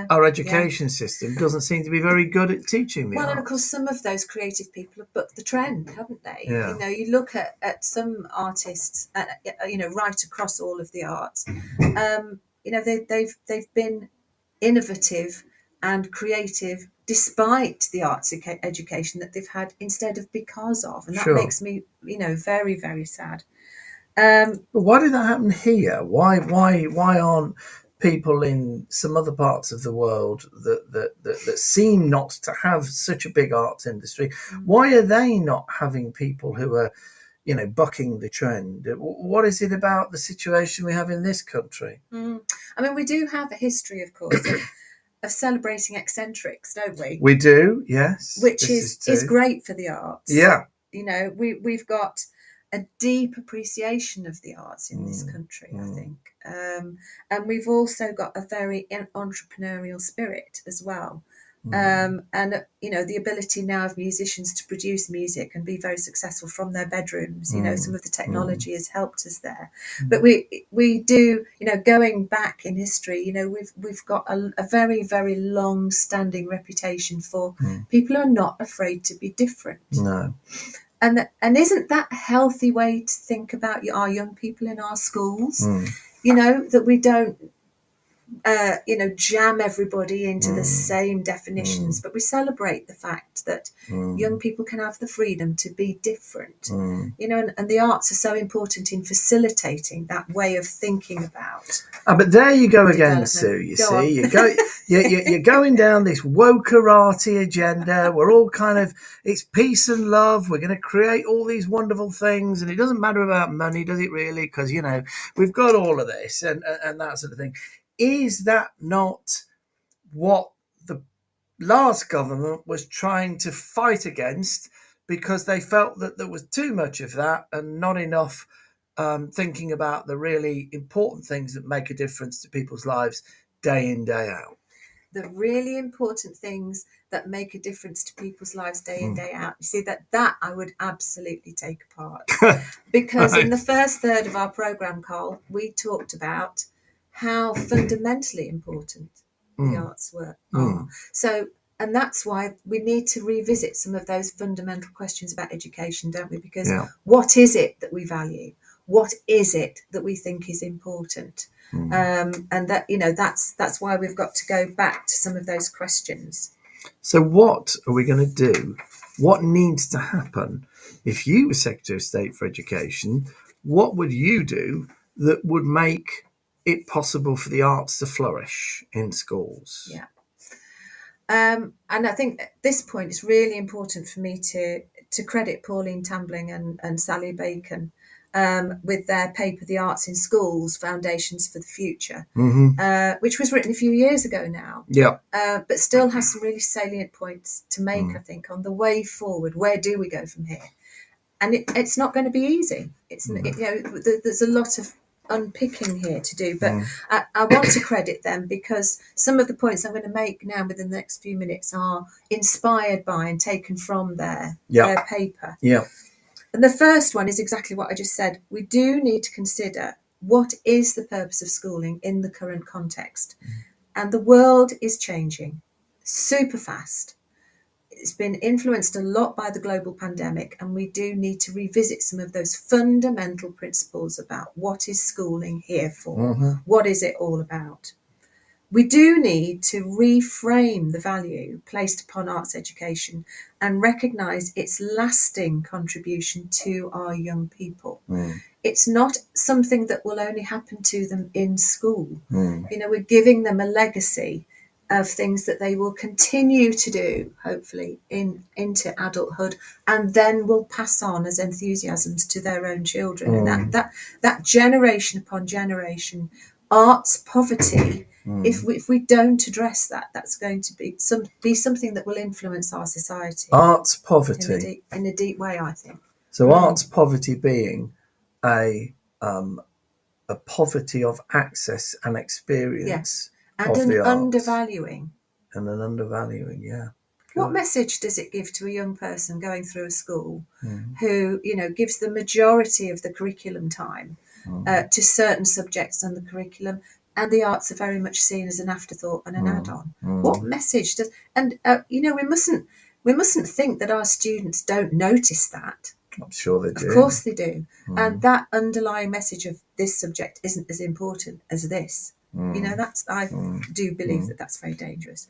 Speaker 2: our education system doesn't seem to be very good at teaching the arts?
Speaker 3: And of course, some of those creative people have bucked the trend, haven't they?
Speaker 2: Yeah.
Speaker 3: You look at some artists, right across all of the arts. They've been innovative and creative despite the arts education that they've had instead of because of, and that makes me, very, very sad.
Speaker 2: But why did that happen here? Why aren't people in some other parts of the world that seem not to have such a big arts industry, why are they not having people who are, bucking the trend? What is it about the situation we have in this country?
Speaker 3: I mean, we do have a history, of course, of celebrating eccentrics, don't we?
Speaker 2: We do, yes.
Speaker 3: Which is great for the arts.
Speaker 2: Yeah.
Speaker 3: We've got a deep appreciation of the arts in this country, I think. And we've also got a very entrepreneurial spirit as well. And, the ability now of musicians to produce music and be very successful from their bedrooms, some of the technology has helped us there. But we do, going back in history, we've got a very, very long standing reputation for people who are not afraid to be different.
Speaker 2: No.
Speaker 3: And isn't that a healthy way to think about our young people in our schools? That we don't, jam everybody into the same definitions, but we celebrate the fact that young people can have the freedom to be different. And the arts are so important in facilitating that way of thinking about.
Speaker 2: But there you go again, Sue. You're going down this wokerati agenda. We're all it's peace and love. We're going to create all these wonderful things, and it doesn't matter about money, does it really? Because we've got all of this and that sort of thing. Is that not what the last government was trying to fight against, because they felt that there was too much of that and not enough thinking about the really important things that make a difference to people's lives day in, day out.
Speaker 3: The really important things that make a difference to people's lives day in, day out. You see, that I would absolutely take apart. Because in the first third of our programme, Carl, we talked about how fundamentally important the arts are. So, and that's why we need to revisit some of those fundamental questions about education, don't we? Because what is it that we value? What is it that we think is important? And that, that's why we've got to go back to some of those questions.
Speaker 2: So what are we going to do? What needs to happen? If you were Secretary of State for Education, what would you do that would make it possible for the arts to flourish in schools?
Speaker 3: Yeah. And I think at this point it's really important for me to credit Pauline Tambling and Sally Bacon with their paper, The Arts in Schools, Foundations for the Future, which was written a few years ago now, but still has some really salient points to make, I think, on the way forward. Where do we go from here? And it's not going to be easy. There's a lot of unpicking here to do, but I want to credit them because some of the points I'm going to make now within the next few minutes are inspired by and taken from their paper. And the first one is exactly what I just said. We do need to consider what is the purpose of schooling in the current context. And the world is changing super fast. It's been influenced a lot by the global pandemic, and we do need to revisit some of those fundamental principles about what is schooling here for? What is it all about? We do need to reframe the value placed upon arts education and recognise its lasting contribution to our young people. It's not something that will only happen to them in school. We're giving them a legacy of things that they will continue to do, hopefully, into adulthood, and then will pass on as enthusiasms to their own children. And that generation upon generation, arts poverty, if we don't address that, that's going to be something that will influence our society.
Speaker 2: Arts poverty
Speaker 3: in a deep way, I think.
Speaker 2: So arts poverty being a poverty of access and experience.
Speaker 3: And an undervaluing.
Speaker 2: And an undervaluing,
Speaker 3: What message does it give to a young person going through a school who, gives the majority of the curriculum time to certain subjects on the curriculum, and the arts are very much seen as an afterthought and an add-on? What message does? And we mustn't think that our students don't notice that.
Speaker 2: I'm sure they do.
Speaker 3: Of course they do. And that underlying message of this subject isn't as important as this. I do believe that that's very dangerous.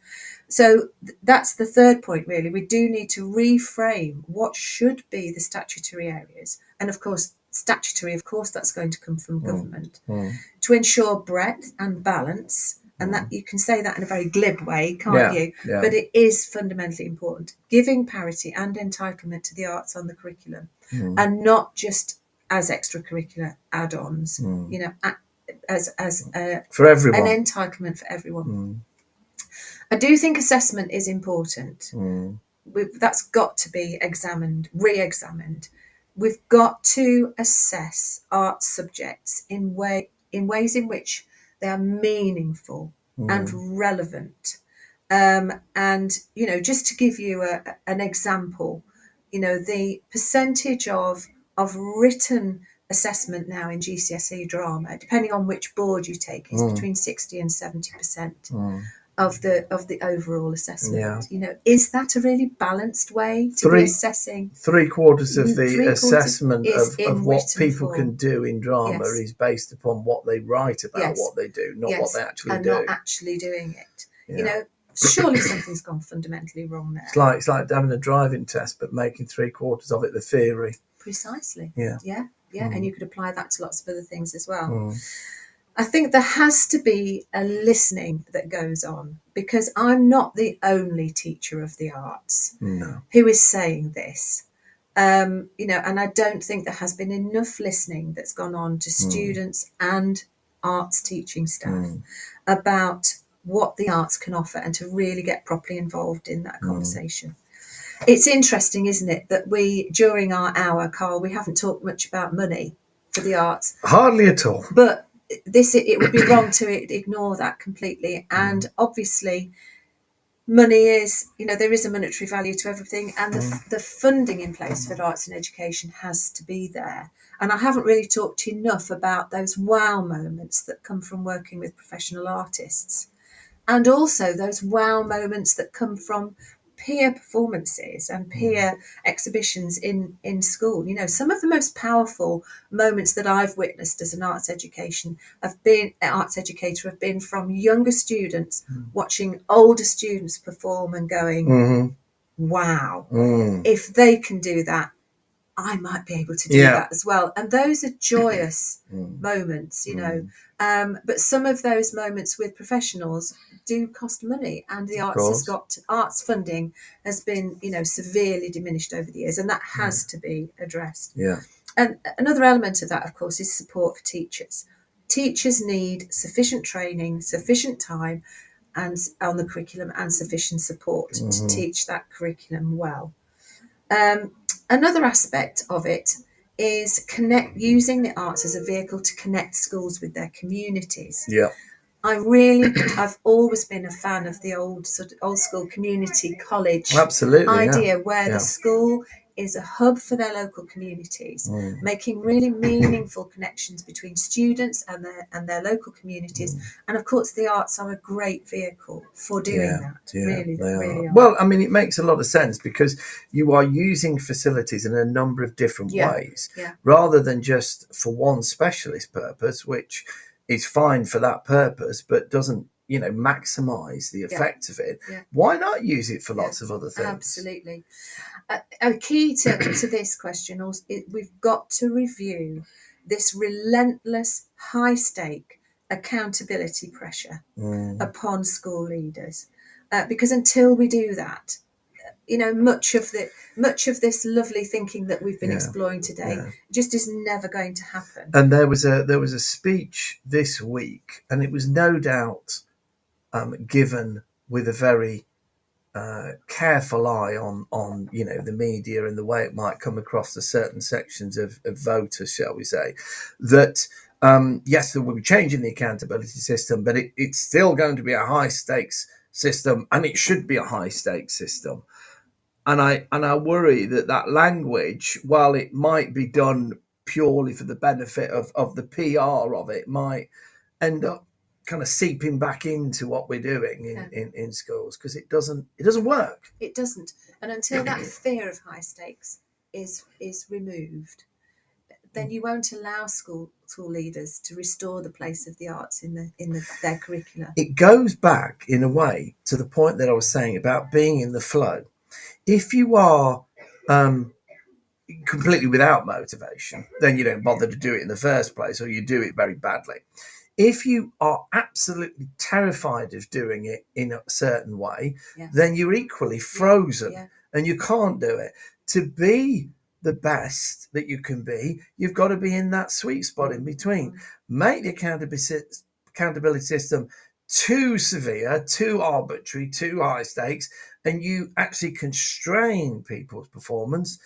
Speaker 3: So that's the third point, really. We do need to reframe what should be the statutory areas. And of course, that's going to come from government to ensure breadth and balance. And that you can say that in a very glib way, can't you?
Speaker 2: Yeah.
Speaker 3: But it is fundamentally important. Giving parity and entitlement to the arts on the curriculum, and not just as extracurricular add-ons, as
Speaker 2: for everyone.
Speaker 3: An entitlement for everyone. I do think assessment is important. That's got to be re-examined. We've got to assess art subjects in ways in which they are meaningful and relevant. And just to give you an example, the percentage of written assessment now in GCSE drama, depending on which board you take, is between 60 and 70% of the overall assessment. Is that a really balanced way to be assessing?
Speaker 2: 3/4 of the assessment of what people
Speaker 3: form
Speaker 2: can do in drama is based upon what they write about what they do, not what they actually do.
Speaker 3: Not actually doing it. Surely something's gone fundamentally wrong there.
Speaker 2: It's like having a driving test, but making 3/4 of it the theory.
Speaker 3: Precisely.
Speaker 2: Yeah.
Speaker 3: And you could apply that to lots of other things as well. I think there has to be a listening that goes on, because I'm not the only teacher of the arts who is saying this. And I don't think there has been enough listening that's gone on to students and arts teaching staff about what the arts can offer and to really get properly involved in that conversation. It's interesting, isn't it, that we, during our hour, Carl, we haven't talked much about money for the arts.
Speaker 2: Hardly at all.
Speaker 3: But it would be wrong to ignore that completely. And obviously, money is, there is a monetary value to everything, and the funding in place for arts and education has to be there. And I haven't really talked enough about those wow moments that come from working with professional artists, and also those wow moments that come from peer performances and peer exhibitions in school. Some of the most powerful moments that I've witnessed as an arts educator have been from younger students watching older students perform and going, wow, if they can do that, I might be able to do that as well. And those are joyous moments, but some of those moments with professionals do cost money, and the arts funding has been, severely diminished over the years, and that has to be addressed.
Speaker 2: Yeah.
Speaker 3: And another element of that, of course, is support for teachers. Teachers need sufficient training, sufficient time and on the curriculum, and sufficient support to teach that curriculum well. Another aspect of it is using the arts as a vehicle to connect schools with their communities.
Speaker 2: Yeah.
Speaker 3: I've always been a fan of the old school community college idea, where the school is a hub for their local communities, making really meaningful connections between students and their local communities. And of course, the arts are a great vehicle for doing that. Really are.
Speaker 2: Well, I mean, it makes a lot of sense, because you are using facilities in a number of different ways, rather than just for one specialist purpose, which is fine for that purpose, but doesn't, maximize the effect of it. Why not use it for lots of other things?
Speaker 3: Absolutely. A key to this question is we've got to review this relentless, high-stake accountability pressure upon school leaders, because until we do that, much of this lovely thinking that we've been exploring today just is never going to happen.
Speaker 2: And there was a speech this week, and it was no doubt given with a very careful eye on the media and the way it might come across to certain sections of voters, shall we say, that yes, there will be change in the accountability system, but it's still going to be a high stakes system, and it should be a high stakes system. And I worry that language, while it might be done purely for the benefit of the PR of it, might end up kind of seeping back into what we're doing in schools, because it doesn't work.
Speaker 3: It doesn't. And until that fear of high stakes is removed, then you won't allow school leaders to restore the place of the arts in their curricula.
Speaker 2: It goes back in a way to the point that I was saying about being in the flow. If you are completely without motivation, then you don't bother to do it in the first place, or you do it very badly. If you are absolutely terrified of doing it in a certain way, then you're equally frozen and you can't do it. To be the best that you can be, you've got to be in that sweet spot in between. Make the accountability system too severe, too arbitrary, too high stakes, and you actually constrain people's performance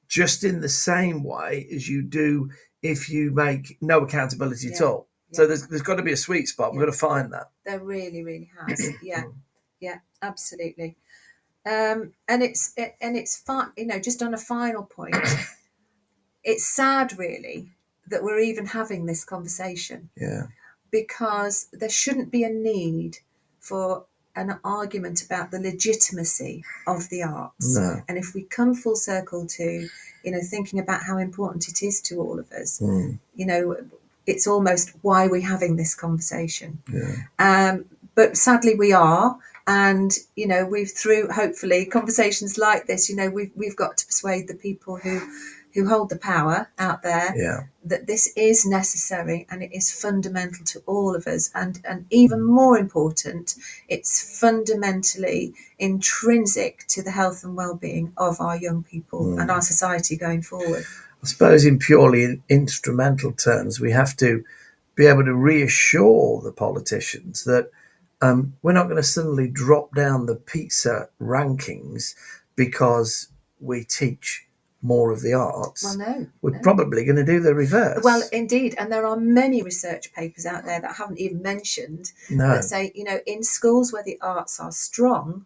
Speaker 2: just in the same way as you do if you make no accountability at all. So there's got to be a sweet spot. We've got to find that.
Speaker 3: There really, really has. Yeah, absolutely. And it's fun. Just on a final point, it's sad, really, that we're even having this conversation.
Speaker 2: Yeah.
Speaker 3: Because there shouldn't be a need for an argument about the legitimacy of the arts.
Speaker 2: No.
Speaker 3: And if we come full circle to, thinking about how important it is to all of us, it's almost why we're having this conversation.
Speaker 2: Yeah.
Speaker 3: But sadly we are. And, we've through hopefully conversations like this, we've got to persuade the people who hold the power out there that this is necessary and it is fundamental to all of us. And even more important, it's fundamentally intrinsic to the health and well-being of our young people and our society going forward.
Speaker 2: I suppose in purely instrumental terms, we have to be able to reassure the politicians that we're not going to suddenly drop down the pizza rankings because we teach more of the arts.
Speaker 3: Well, no.
Speaker 2: We're probably going to do the reverse.
Speaker 3: Well, indeed. And there are many research papers out there that I haven't even mentioned that say, in schools where the arts are strong,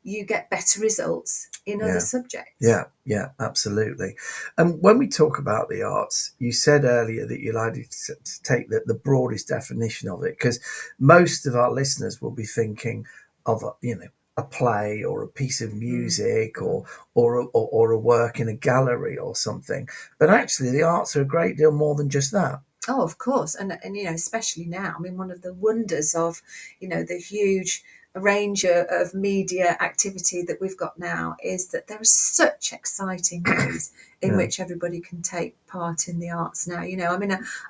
Speaker 3: you get better results in other subjects.
Speaker 2: Yeah, absolutely. And when we talk about the arts, you said earlier that you like to take the broadest definition of it, because most of our listeners will be thinking of, a play or a piece of music or a work in a gallery or something. But actually, the arts are a great deal more than just that.
Speaker 3: Oh, of course. And especially now, I mean, one of the wonders of, the huge range of media activity that we've got now is that there are such exciting ways in which everybody can take part in the arts now.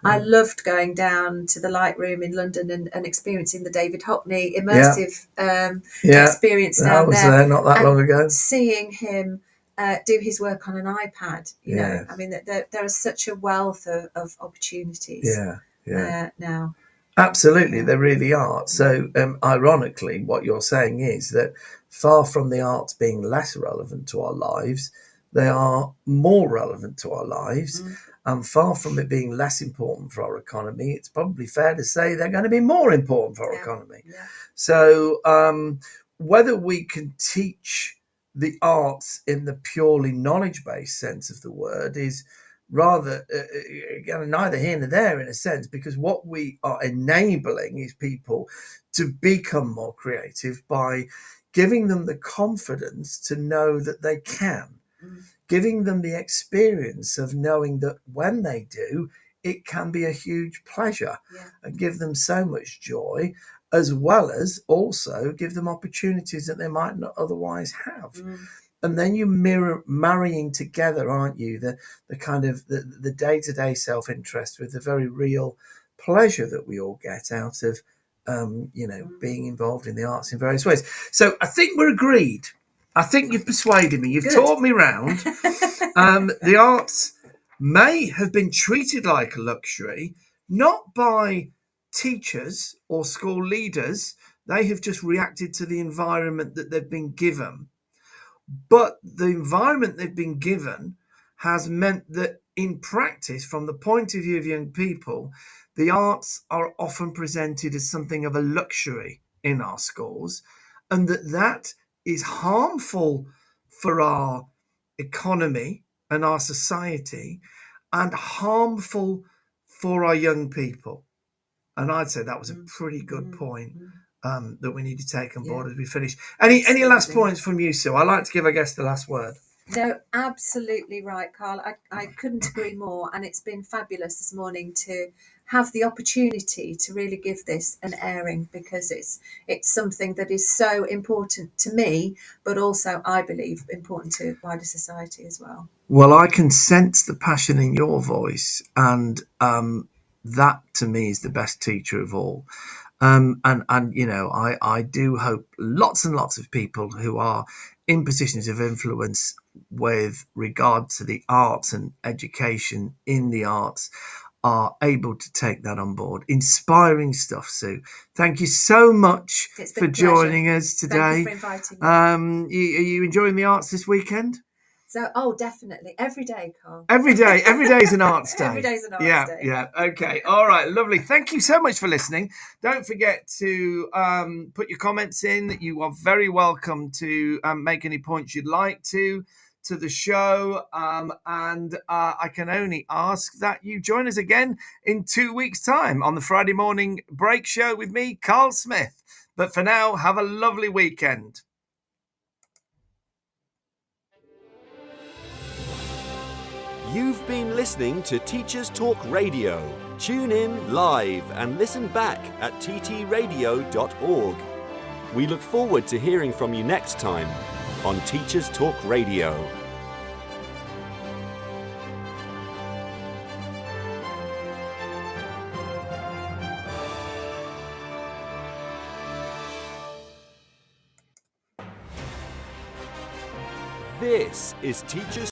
Speaker 3: I loved going down to the Light Room in London and experiencing the David Hockney immersive experience down there. I was
Speaker 2: there not that long ago.
Speaker 3: Seeing him do his work on an iPad, I mean, there is such a wealth of opportunities now.
Speaker 2: Absolutely, there really are. So, ironically, what you're saying is that far from the arts being less relevant to our lives, they are more relevant to our lives. And far from it being less important for our economy, it's probably fair to say they're going to be more important for our economy.
Speaker 3: Yeah.
Speaker 2: So, whether we can teach the arts in the purely knowledge-based sense of the word is rather neither here nor there in a sense, because what we are enabling is people to become more creative by giving them the confidence to know that they can, giving them the experience of knowing that when they do, it can be a huge pleasure and give them so much joy, as well as also give them opportunities that they might not otherwise have. And then you marrying together, aren't you, the kind of the day-to-day self-interest with the very real pleasure that we all get out of, being involved in the arts in various ways. So I think we're agreed. I think you've persuaded me. You've taught me round. The arts may have been treated like a luxury, not by teachers or school leaders. They have just reacted to the environment that they've been given. But the environment they've been given has meant that in practice, from the point of view of young people, the arts are often presented as something of a luxury in our schools, and that is harmful for our economy and our society and harmful for our young people. And I'd say that was a pretty good point. That we need to take on board as we finish. Any last points from you, Sue? I like to give our guest the last word.
Speaker 3: No, absolutely right, Carl. I couldn't agree more. And it's been fabulous this morning to have the opportunity to really give this an airing, because it's something that is so important to me, but also, I believe, important to wider society as well.
Speaker 2: Well, I can sense the passion in your voice, and that to me is the best teacher of all. I do hope lots and lots of people who are in positions of influence with regard to the arts and education in the arts are able to take that on board. Inspiring stuff, Sue. Thank you so much for joining us today.
Speaker 3: Thank you for inviting me.
Speaker 2: Are you enjoying the arts this weekend?
Speaker 3: So, definitely. Every day, Carl.
Speaker 2: Every day is an arts day.
Speaker 3: Every day is an arts day.
Speaker 2: Yeah. Okay. All right. Lovely. Thank you so much for listening. Don't forget to put your comments in. You are very welcome to make any points you'd like to the show. And I can only ask that you join us again in 2 weeks' time on the Friday morning break show with me, Carl Smith. But for now, have a lovely weekend.
Speaker 1: You've been listening to Teachers Talk Radio. Tune in live and listen back at ttradio.org. We look forward to hearing from you next time on Teachers Talk Radio. This is Teachers